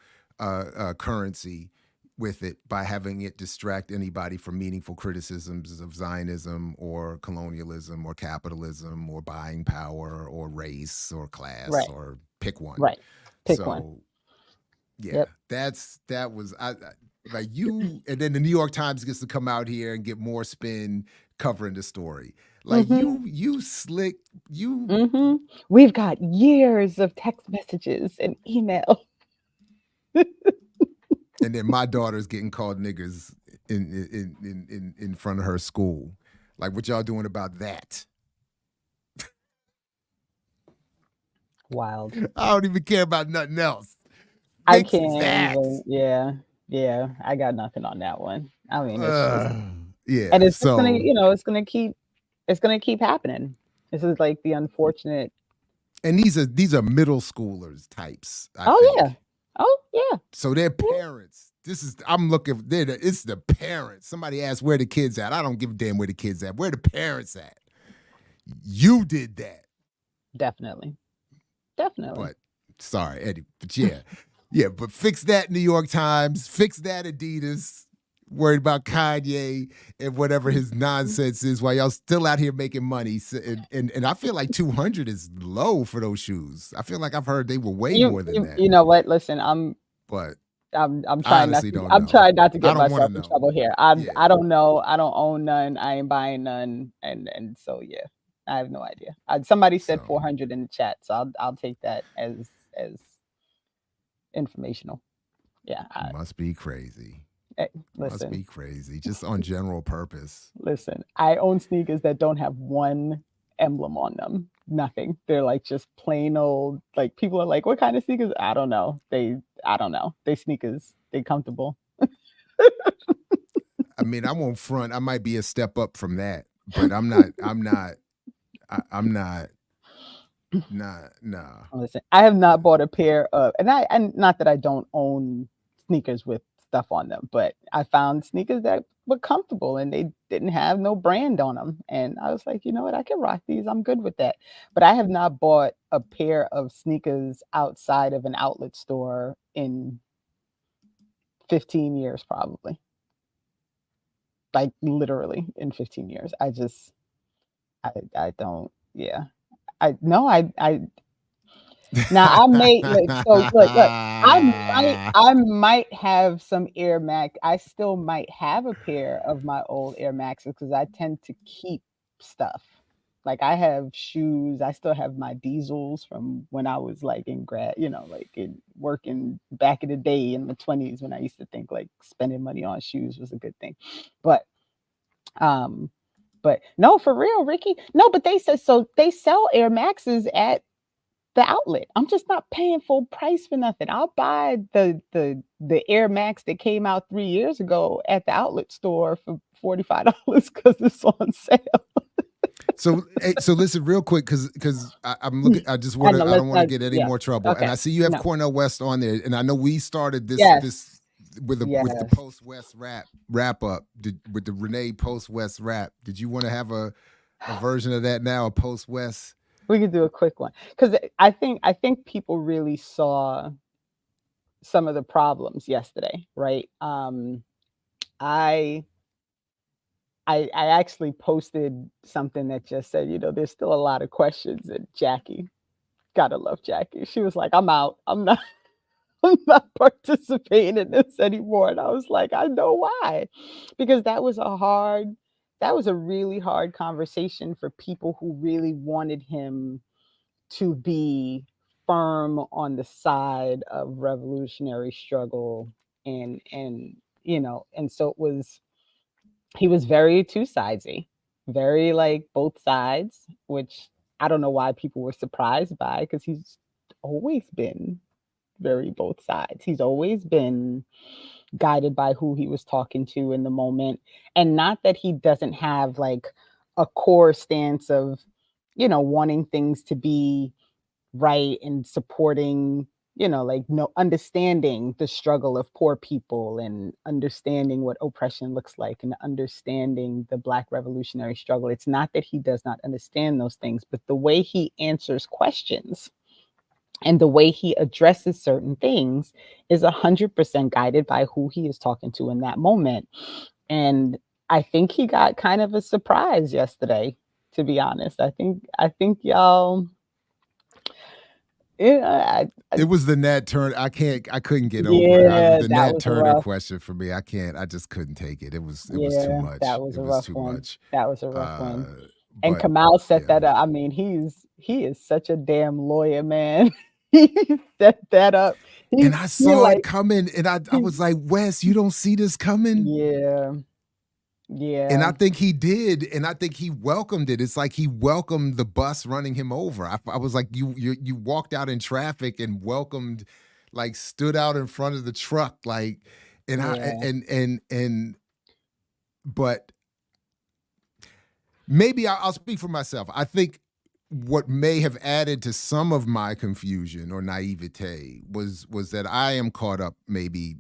B: currency with it by having it distract anybody from meaningful criticisms of Zionism or colonialism or capitalism or buying power or race or class, right. or pick one.
C: Right. Pick one.
B: Yeah, yep. that was like you, and then the New York Times gets to come out here and get more spin covering the story. Like you slick, you.
C: Mm-hmm. We've got years of text messages and email.
B: And then my daughter's getting called niggers in front of her school. Like, what y'all doing about that?
C: Wild.
B: I don't even care about nothing else.
C: I can't even, yeah. I got nothing on that one. I mean, it's just,
B: yeah.
C: And it's gonna, it's gonna keep happening. This is like the unfortunate.
B: And these are middle schoolers types. I think.
C: Oh yeah.
B: So their parents. It's the parents. Somebody asked where the kids at. I don't give a damn where the kids at. Where the parents at? You did that.
C: Definitely.
B: But sorry, Eddie. But yeah. Yeah, but fix that New York Times, fix that Adidas, worried about Kanye and whatever his nonsense is while y'all still out here making money. And I feel like 200 is low for those shoes. I feel like I've heard they were way more than that.
C: You know what? Listen, I'm trying not to get myself in trouble here. I don't know. I don't own none. I ain't buying none. And so yeah, I have no idea. Somebody said 400 in the chat, so I'll take that as informational. Yeah.
B: Must be crazy.
C: Listen.
B: Must be crazy. Just on general purpose.
C: Listen, I own sneakers that don't have one emblem on them. Nothing. They're like just plain old, like people are like, what kind of sneakers? I don't know. They sneakers. They comfortable.
B: I mean, I won't front. I might be a step up from that, but I'm not. Nah.
C: Listen, I have not bought a pair of, and not that I don't own sneakers with stuff on them, but I found sneakers that were comfortable and they didn't have no brand on them. And I was like, you know what? I can rock these. I'm good with that. But I have not bought a pair of sneakers outside of an outlet store in 15 years, probably. Like literally in 15 years. I don't, yeah. Now I may look. I might have some Air Max. I still might have a pair of my old Air Maxes because I tend to keep stuff. Like I have shoes. I still have my diesels from when I was like in grad, working back in the day in the 20s when I used to think like spending money on shoes was a good thing. But no, for real, Ricky. No, but they sell Air Maxes at the outlet. I'm just not paying full price for nothing. I'll buy the Air Max that came out 3 years ago at the outlet store for $45 because it's on sale.
B: So listen real quick because I'm looking. I just want to. I don't want to get any more trouble. Okay. And I see you have KanyeWest on there, and I know we started this with the post-West wrap up with the Renee post-West rap. Did you want to have a version of that now, a post-West?
C: We could do a quick one because I think people really saw some of the problems yesterday, right? I actually posted something that just said, there's still a lot of questions, and Jackie, gotta love Jackie. She was like, I'm out. I'm not I'm not participating in this anymore. And I was like, I know why. Because that was a really hard conversation for people who really wanted him to be firm on the side of revolutionary struggle. And and so he was very two-sidesy, very like both sides, which I don't know why people were surprised by, because he's always been very both sides. He's always been guided by who he was talking to in the moment. And not that he doesn't have like a core stance of, wanting things to be right and supporting, like no understanding the struggle of poor people and understanding what oppression looks like and understanding the Black revolutionary struggle. It's not that he does not understand those things, but the way he answers questions and the way he addresses certain things is 100% guided by who he is talking to in that moment. And I think he got kind of a surprise yesterday, to be honest. I think y'all, yeah,
B: It was the Nat Turner. I couldn't get over
C: yeah,
B: the
C: that
B: Nat
C: was
B: Turner
C: rough.
B: question for me. I just couldn't take it. It was too
C: Yeah,
B: much.
C: that was
B: It
C: a
B: was
C: rough
B: too
C: one.
B: much.
C: That was a rough one. And
B: But
C: Kamal set
B: yeah.
C: that up. I mean, he is such a damn lawyer, man. He set that up.
B: And I saw it coming, and I was like, Wes, you don't see this coming?
C: Yeah. Yeah.
B: And I think he did, and I think he welcomed it. It's like he welcomed the bus running him over. I was like, you walked out in traffic and welcomed, like stood out in front of the truck, like, and
C: yeah.
B: but maybe I'll speak for myself. I think what may have added to some of my confusion or naivete was that I am caught up maybe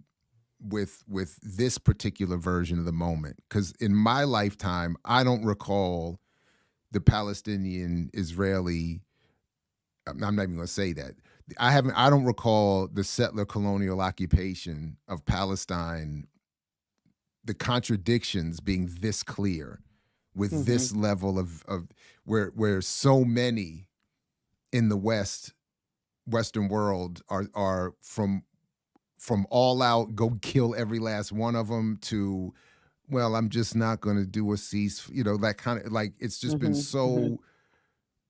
B: with this particular version of the moment, because in my lifetime I don't recall the Palestinian Israeli, I'm not even going to say that, I don't recall the settler colonial occupation of Palestine, the contradictions being this clear, with this level of where so many in the Western world are from all out, go kill every last one of them, to, well, I'm just not going to do a cease, that kind of, like, it's just been so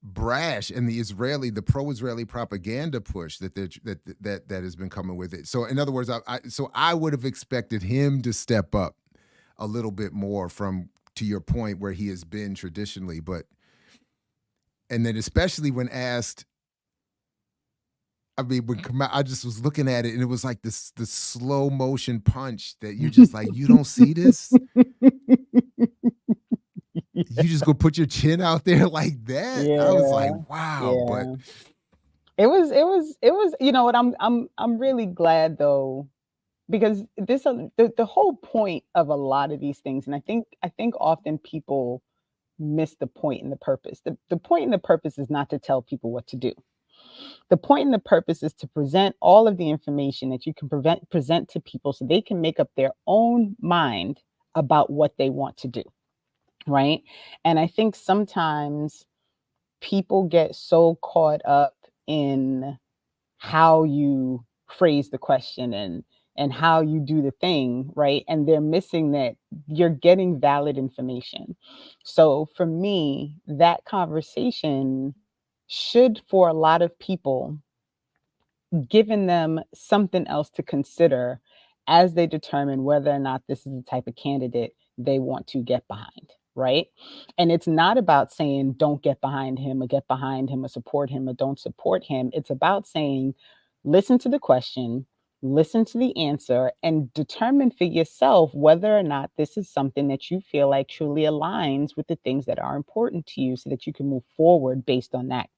B: brash. And the pro-Israeli propaganda push that has been coming with it. So in other words, I would have expected him to step up a little bit more from, to your point, where he has been traditionally, and then especially when asked, I mean, I just was looking at it, and it was like the slow motion punch that you're just like, you don't see this? You just go put your chin out there like that?
C: Yeah.
B: I was like, wow.
C: Yeah.
B: But
C: it was, you know what, I'm really glad though, because this the whole point of a lot of these things, and I think often people miss the point and the purpose. The point and the purpose is not to tell people what to do. The point and the purpose is to present all of the information that you can present to people so they can make up their own mind about what they want to do, right? And I think sometimes people get so caught up in how you phrase the question and how you do the thing, right? And they're missing that you're getting valid information. So for me, that conversation should, for a lot of people, given them something else to consider as they determine whether or not this is the type of candidate they want to get behind, right? And it's not about saying don't get behind him or support him or don't support him. It's about saying, listen to the question, listen to the answer, and determine for yourself whether or not this is something that you feel like truly aligns with the things that are important to you, so that you can move forward based on that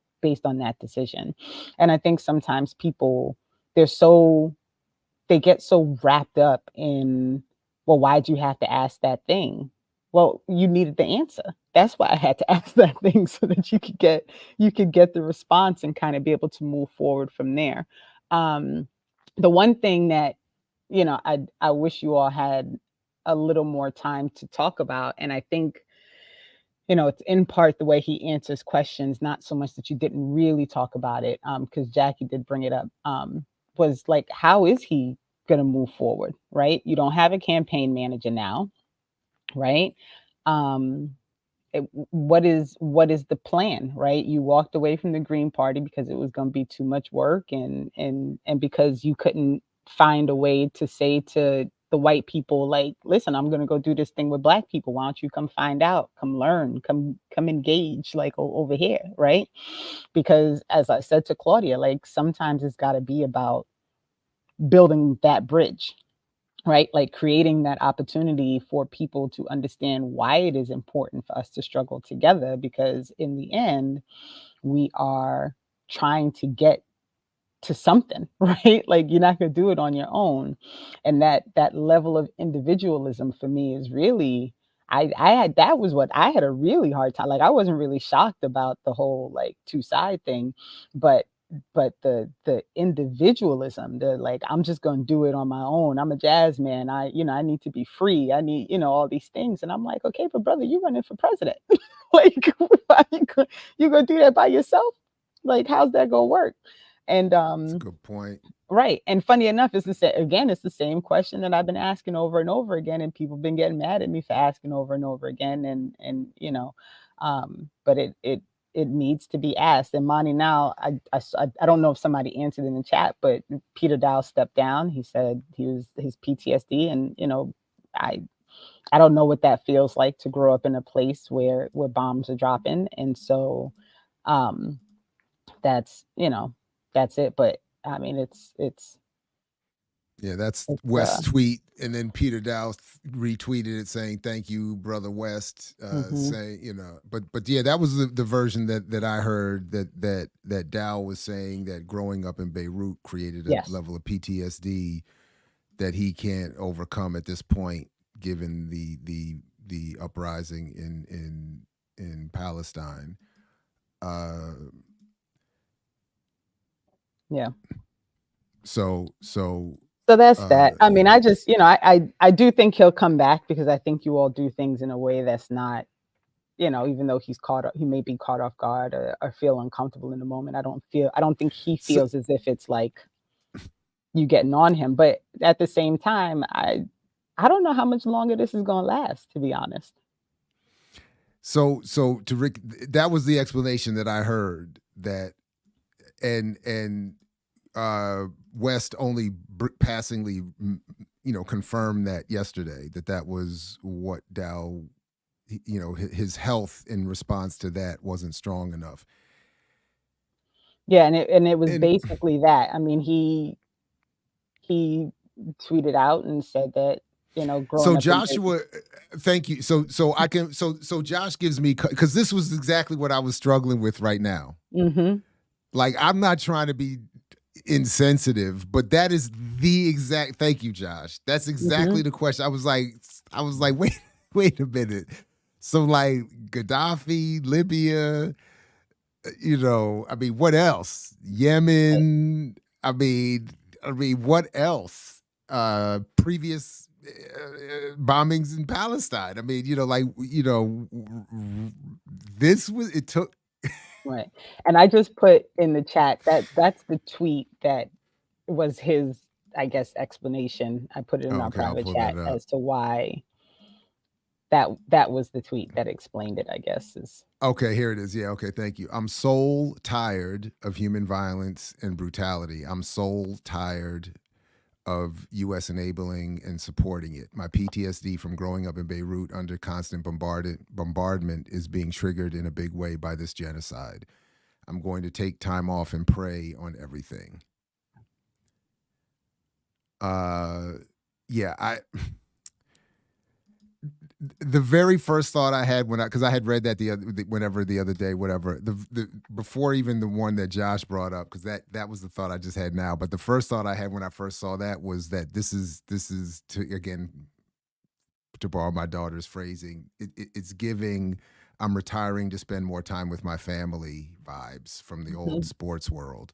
C: decision. And I think sometimes people, they get so wrapped up in, well, why'd you have to ask that thing? Well, you needed the answer. That's why I had to ask that thing, so that you could get the response and kind of be able to move forward from there. The one thing that, I wish you all had a little more time to talk about, and I think, it's in part the way he answers questions, not so much that you didn't really talk about it, because Jackie did bring it up. was like, how is he going to move forward, right? You don't have a campaign manager now, right? What is the plan, right? You walked away from the Green Party because it was going to be too much work, and because you couldn't find a way to say to the white people, like, listen, I'm going to go do this thing with black people. Why don't you come find out, come learn, come engage, like over here, right? Because as I said to Claudia, like, sometimes it's got to be about building that bridge, right? Like creating that opportunity for people to understand why it is important for us to struggle together, because in the end, we are trying to get to something, right? Like, you're not going to do it on your own. And that level of individualism for me is really, I had, that was what I had a really hard time. Like, I wasn't really shocked about the whole like two side thing, but the individualism, the like, I'm just going to do it on my own. I'm a jazz man. I need to be free. I need, all these things. And I'm like, okay, but brother, you're running for president. Like, you gonna do that by yourself? Like, how's that gonna work? And
B: That's a good point.
C: right. And funny enough, it's the same question that I've been asking over and over again, and people have been getting mad at me for asking over and over again. And but it needs to be asked. And Monty, now I don't know if somebody answered in the chat, but Peter Dow stepped down. He said his PTSD, and I don't know what that feels like to grow up in a place where bombs are dropping. And so that's it. But I mean, it's
B: that's West's tweet, and then Peter Dow retweeted it saying, "Thank you, brother West." Saying, but yeah, that was the version that I heard, that Dow was saying that growing up in Beirut created a level of PTSD that he can't overcome at this point, given the uprising in Palestine.
C: Yeah.
B: So
C: that's that. I mean, I just, I do think he'll come back, because I think you all do things in a way that's not, even though he may be caught off guard or feel uncomfortable in the moment. I don't think he feels as if it's like you getting on him. But at the same time, I don't know how much longer this is going to last, to be honest.
B: So to Rick, that was the explanation that I heard, that, and West only passingly, confirmed that yesterday, that was what Dow, his health in response to that wasn't strong enough.
C: Yeah, and it was basically that. I mean, he tweeted out and said that, growing
B: so
C: up
B: Joshua, thank you. So Josh gives me, because this was exactly what I was struggling with right now.
C: Mm-hmm.
B: Like, I'm not trying to be insensitive, but that is the exact, thank you, Josh. That's exactly the question. I was like, wait a minute. So like Gaddafi, Libya, I mean, what else? Yemen. I mean, what else? Previous bombings in Palestine. I mean, this was, it took.
C: Right. And I just put in the chat that's the tweet that was his, I guess, explanation. I put it in our private chat as to why that was the tweet that explained it, I guess.
B: Okay, here it is. Yeah, okay, thank you. I'm soul tired of human violence and brutality. I'm soul tired of U.S. enabling and supporting it. My PTSD from growing up in Beirut under constant bombardment is being triggered in a big way by this genocide. I'm going to take time off and pray on everything. The very first thought I had because I had read that the other day, before even the one that Josh brought up, because that was the thought I just had now. But the first thought I had when I first saw that was that this is to borrow my daughter's phrasing, it's giving I'm retiring to spend more time with my family vibes from the old sports world.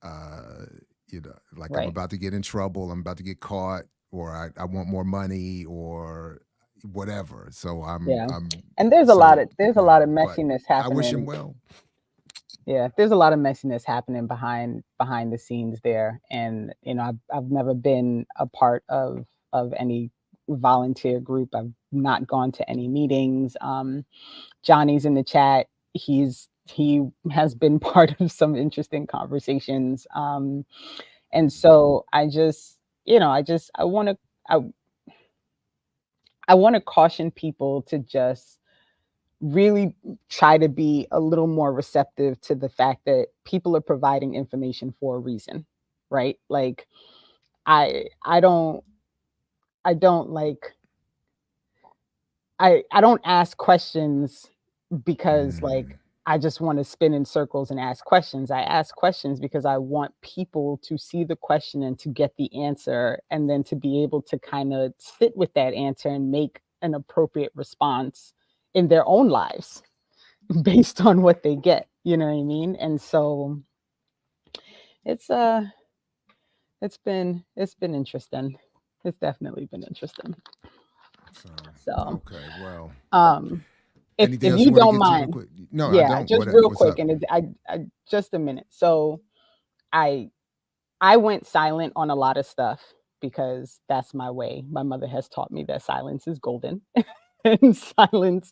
B: Like right. I'm about to get in trouble, I'm about to get caught, or I want more money, or whatever. So and there's a lot of messiness happening. I wish him well.
C: Yeah, there's a lot of messiness happening behind the scenes there, and I've never been a part of any volunteer group. I've not gone to any meetings. Johnny's in the chat. He has been part of some interesting conversations, and so I just I want to I want to caution people to just really try to be a little more receptive to the fact that people are providing information for a reason, right? Like I don't like I don't ask questions because like I just want to spin in circles and ask questions. I ask questions because I want people to see the question and to get the answer, and then to be able to kind of sit with that answer and make an appropriate response in their own lives based on what they get. You know what I mean? And so it's it's been interesting. It's definitely been interesting. So
B: Okay, well,
C: if
B: anything else
C: you
B: you want to
C: don't
B: get to real
C: mind,
B: quick? No, I
C: yeah,
B: don't.
C: just real
B: What's
C: quick,
B: up?
C: and I just a minute. So I I went silent on a lot of stuff because that's my way. My mother has taught me that silence is golden, and silence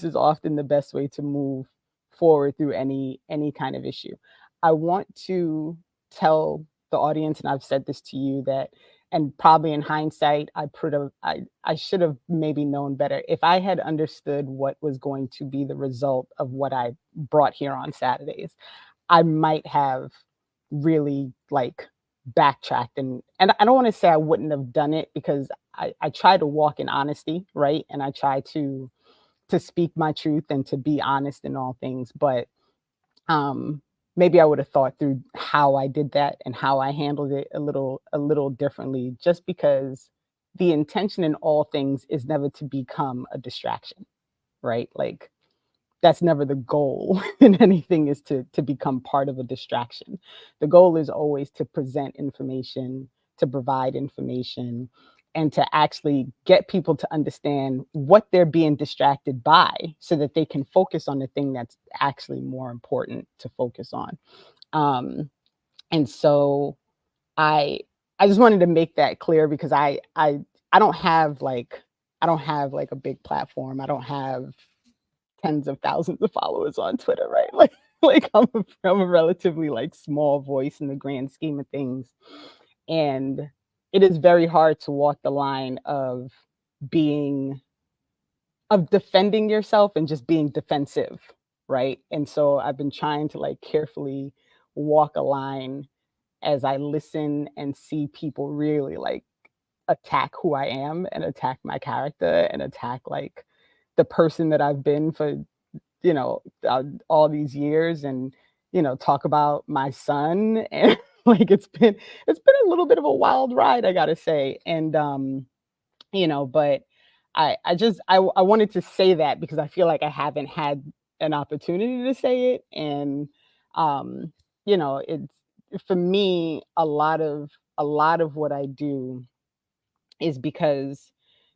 C: is often the best way to move forward through any kind of issue. I want to tell the audience, and I've said this to you, that, and probably in hindsight, I should have maybe known better. If I had understood what was going to be the result of what I brought here on Saturdays, I might have really like backtracked, and I don't want to say I wouldn't have done it, because I try to walk in honesty, right? And I try to speak my truth and to be honest in all things. But maybe I would have thought through how I did that and how I handled it a little differently, just because the intention in all things is never to become a distraction, right? Like that's never the goal in anything, is to become part of a distraction. The goal is always to present information, to provide information, and to actually get people to understand what they're being distracted by, so that they can focus on the thing that's actually more important to focus on. Um, and so I I just wanted to make that clear, because I don't have like a big platform. I don't have tens of thousands of followers on Twitter, right? Like I'm a relatively like small voice in the grand scheme of things. And it is very hard to walk the line of being defending yourself and just being defensive, right? And so I've been trying to like carefully walk a line as I listen and see people really like attack who I am, and attack my character, and attack like the person that I've been for all these years, and talk about my son, and like it's been a little bit of a wild ride, I gotta say. And but I wanted to say that because I feel like I haven't had an opportunity to say it. And it's, for me, a lot of what I do is because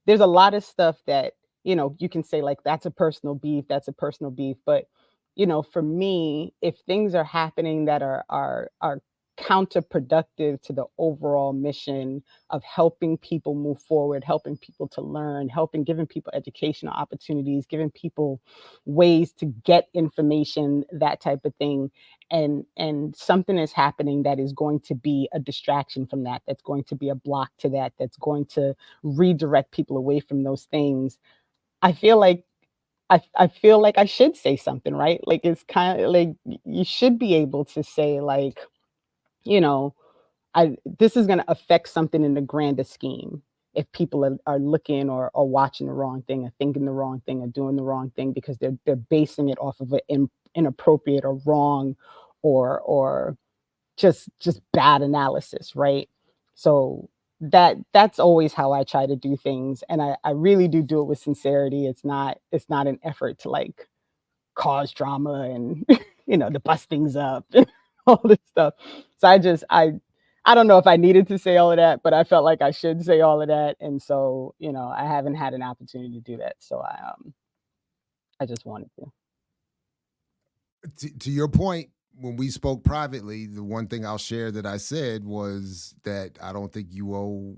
C: there's a lot of stuff that you can say like that's a personal beef. But for me, if things are happening that are counterproductive to the overall mission of helping people move forward, helping people to learn, giving people educational opportunities, giving people ways to get information, that type of thing, and something is happening that is going to be a distraction from that, that's going to be a block to that, that's going to redirect people away from those things, I feel like I feel like I should say something, right? Like it's kind of like you should be able to say like, you know, I this is going to affect something in the grander scheme. If people are looking or watching the wrong thing, or thinking the wrong thing, or doing the wrong thing, because they're basing it off of an inappropriate or wrong, or just bad analysis, right? So that's always how I try to do things, and I really do it with sincerity. It's not an effort to like cause drama and to bust things up and all this stuff. So I don't know if I needed to say all of that, but I felt like I should say all of that, and so I haven't had an opportunity to do that, so I just wanted to.
B: to your point, when we spoke privately, the one thing I'll share that I said was that I don't think you owe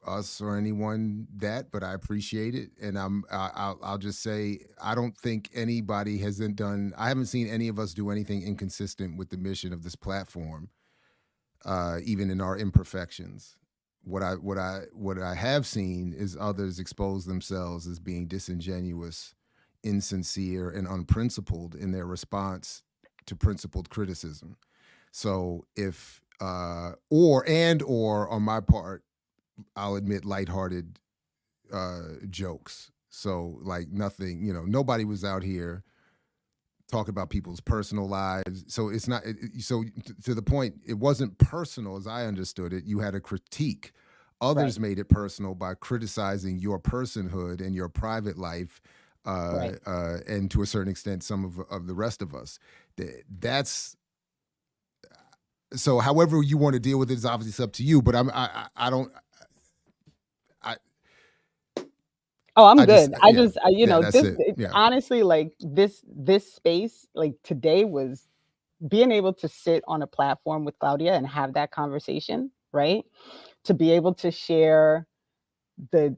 B: us or anyone that, but I appreciate it. And I'll just say I don't think anybody hasn't done. I haven't seen any of us do anything inconsistent with the mission of this platform, even in our imperfections. What I have seen is others expose themselves as being disingenuous, insincere, and unprincipled in their response to principled criticism. So if or on my part, I'll admit lighthearted jokes. So like nothing, nobody was out here talking about people's personal lives. So it's not so to the point, it wasn't personal as I understood it. You had a critique. Others
C: Right.
B: made it personal by criticizing your personhood and your private life,
C: Right.
B: and to a certain extent, some of the rest of us. That's so. However you want to deal with it is obviously up to you. But I don't. I
C: Oh, I'm
B: I just
C: good. I
B: yeah
C: just,
B: yeah that's
C: this
B: it yeah.
C: honestly, like this space, like today was being able to sit on a platform with Claudia and have that conversation, right? To be able to share the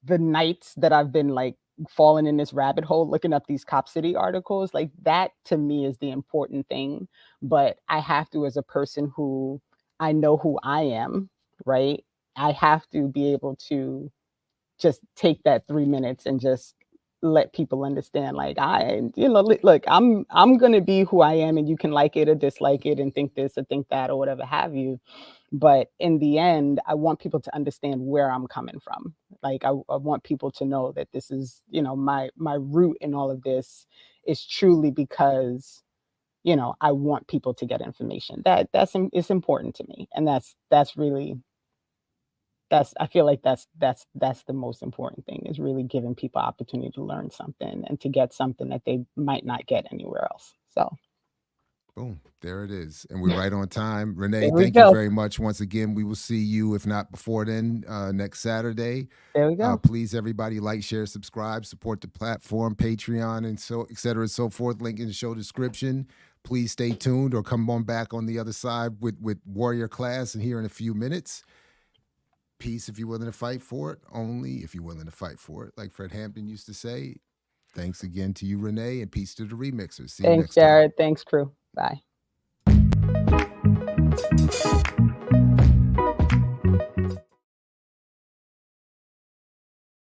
C: nights that I've been like falling in this rabbit hole looking up these Cop City articles, like that to me is the important thing. But I have to, as a person who I know who I am, right? I have to be able to just take that 3 minutes and just let people understand like look, I'm going to be who I am, and you can like it or dislike it and think this or think that or whatever have you, but in the end I want people to understand where I'm coming from. Like I want people to know that this is, my root in all of this is truly because I want people to get information it's important to me, and that's really I feel like that's the most important thing, is really giving people opportunity to learn something and to get something that they might not get anywhere else. So
B: Boom, there it is. And we're right on time. Renee,
C: there we
B: thank you
C: go.
B: very much once again. We will see you, if not before then, next Saturday.
C: There we go.
B: Please, everybody, like, share, subscribe, support the platform, Patreon, and so et cetera and so forth. Link in the show description. Please stay tuned or come on back on the other side with Warrior Class and here in a few minutes. Peace if you're willing to fight for it. Only if you're willing to fight for it. Like Fred Hampton used to say. Thanks again to you, Renee, and peace to the remixers. See you
C: Thanks,
B: next time.
C: Jared. Thanks, crew. Bye.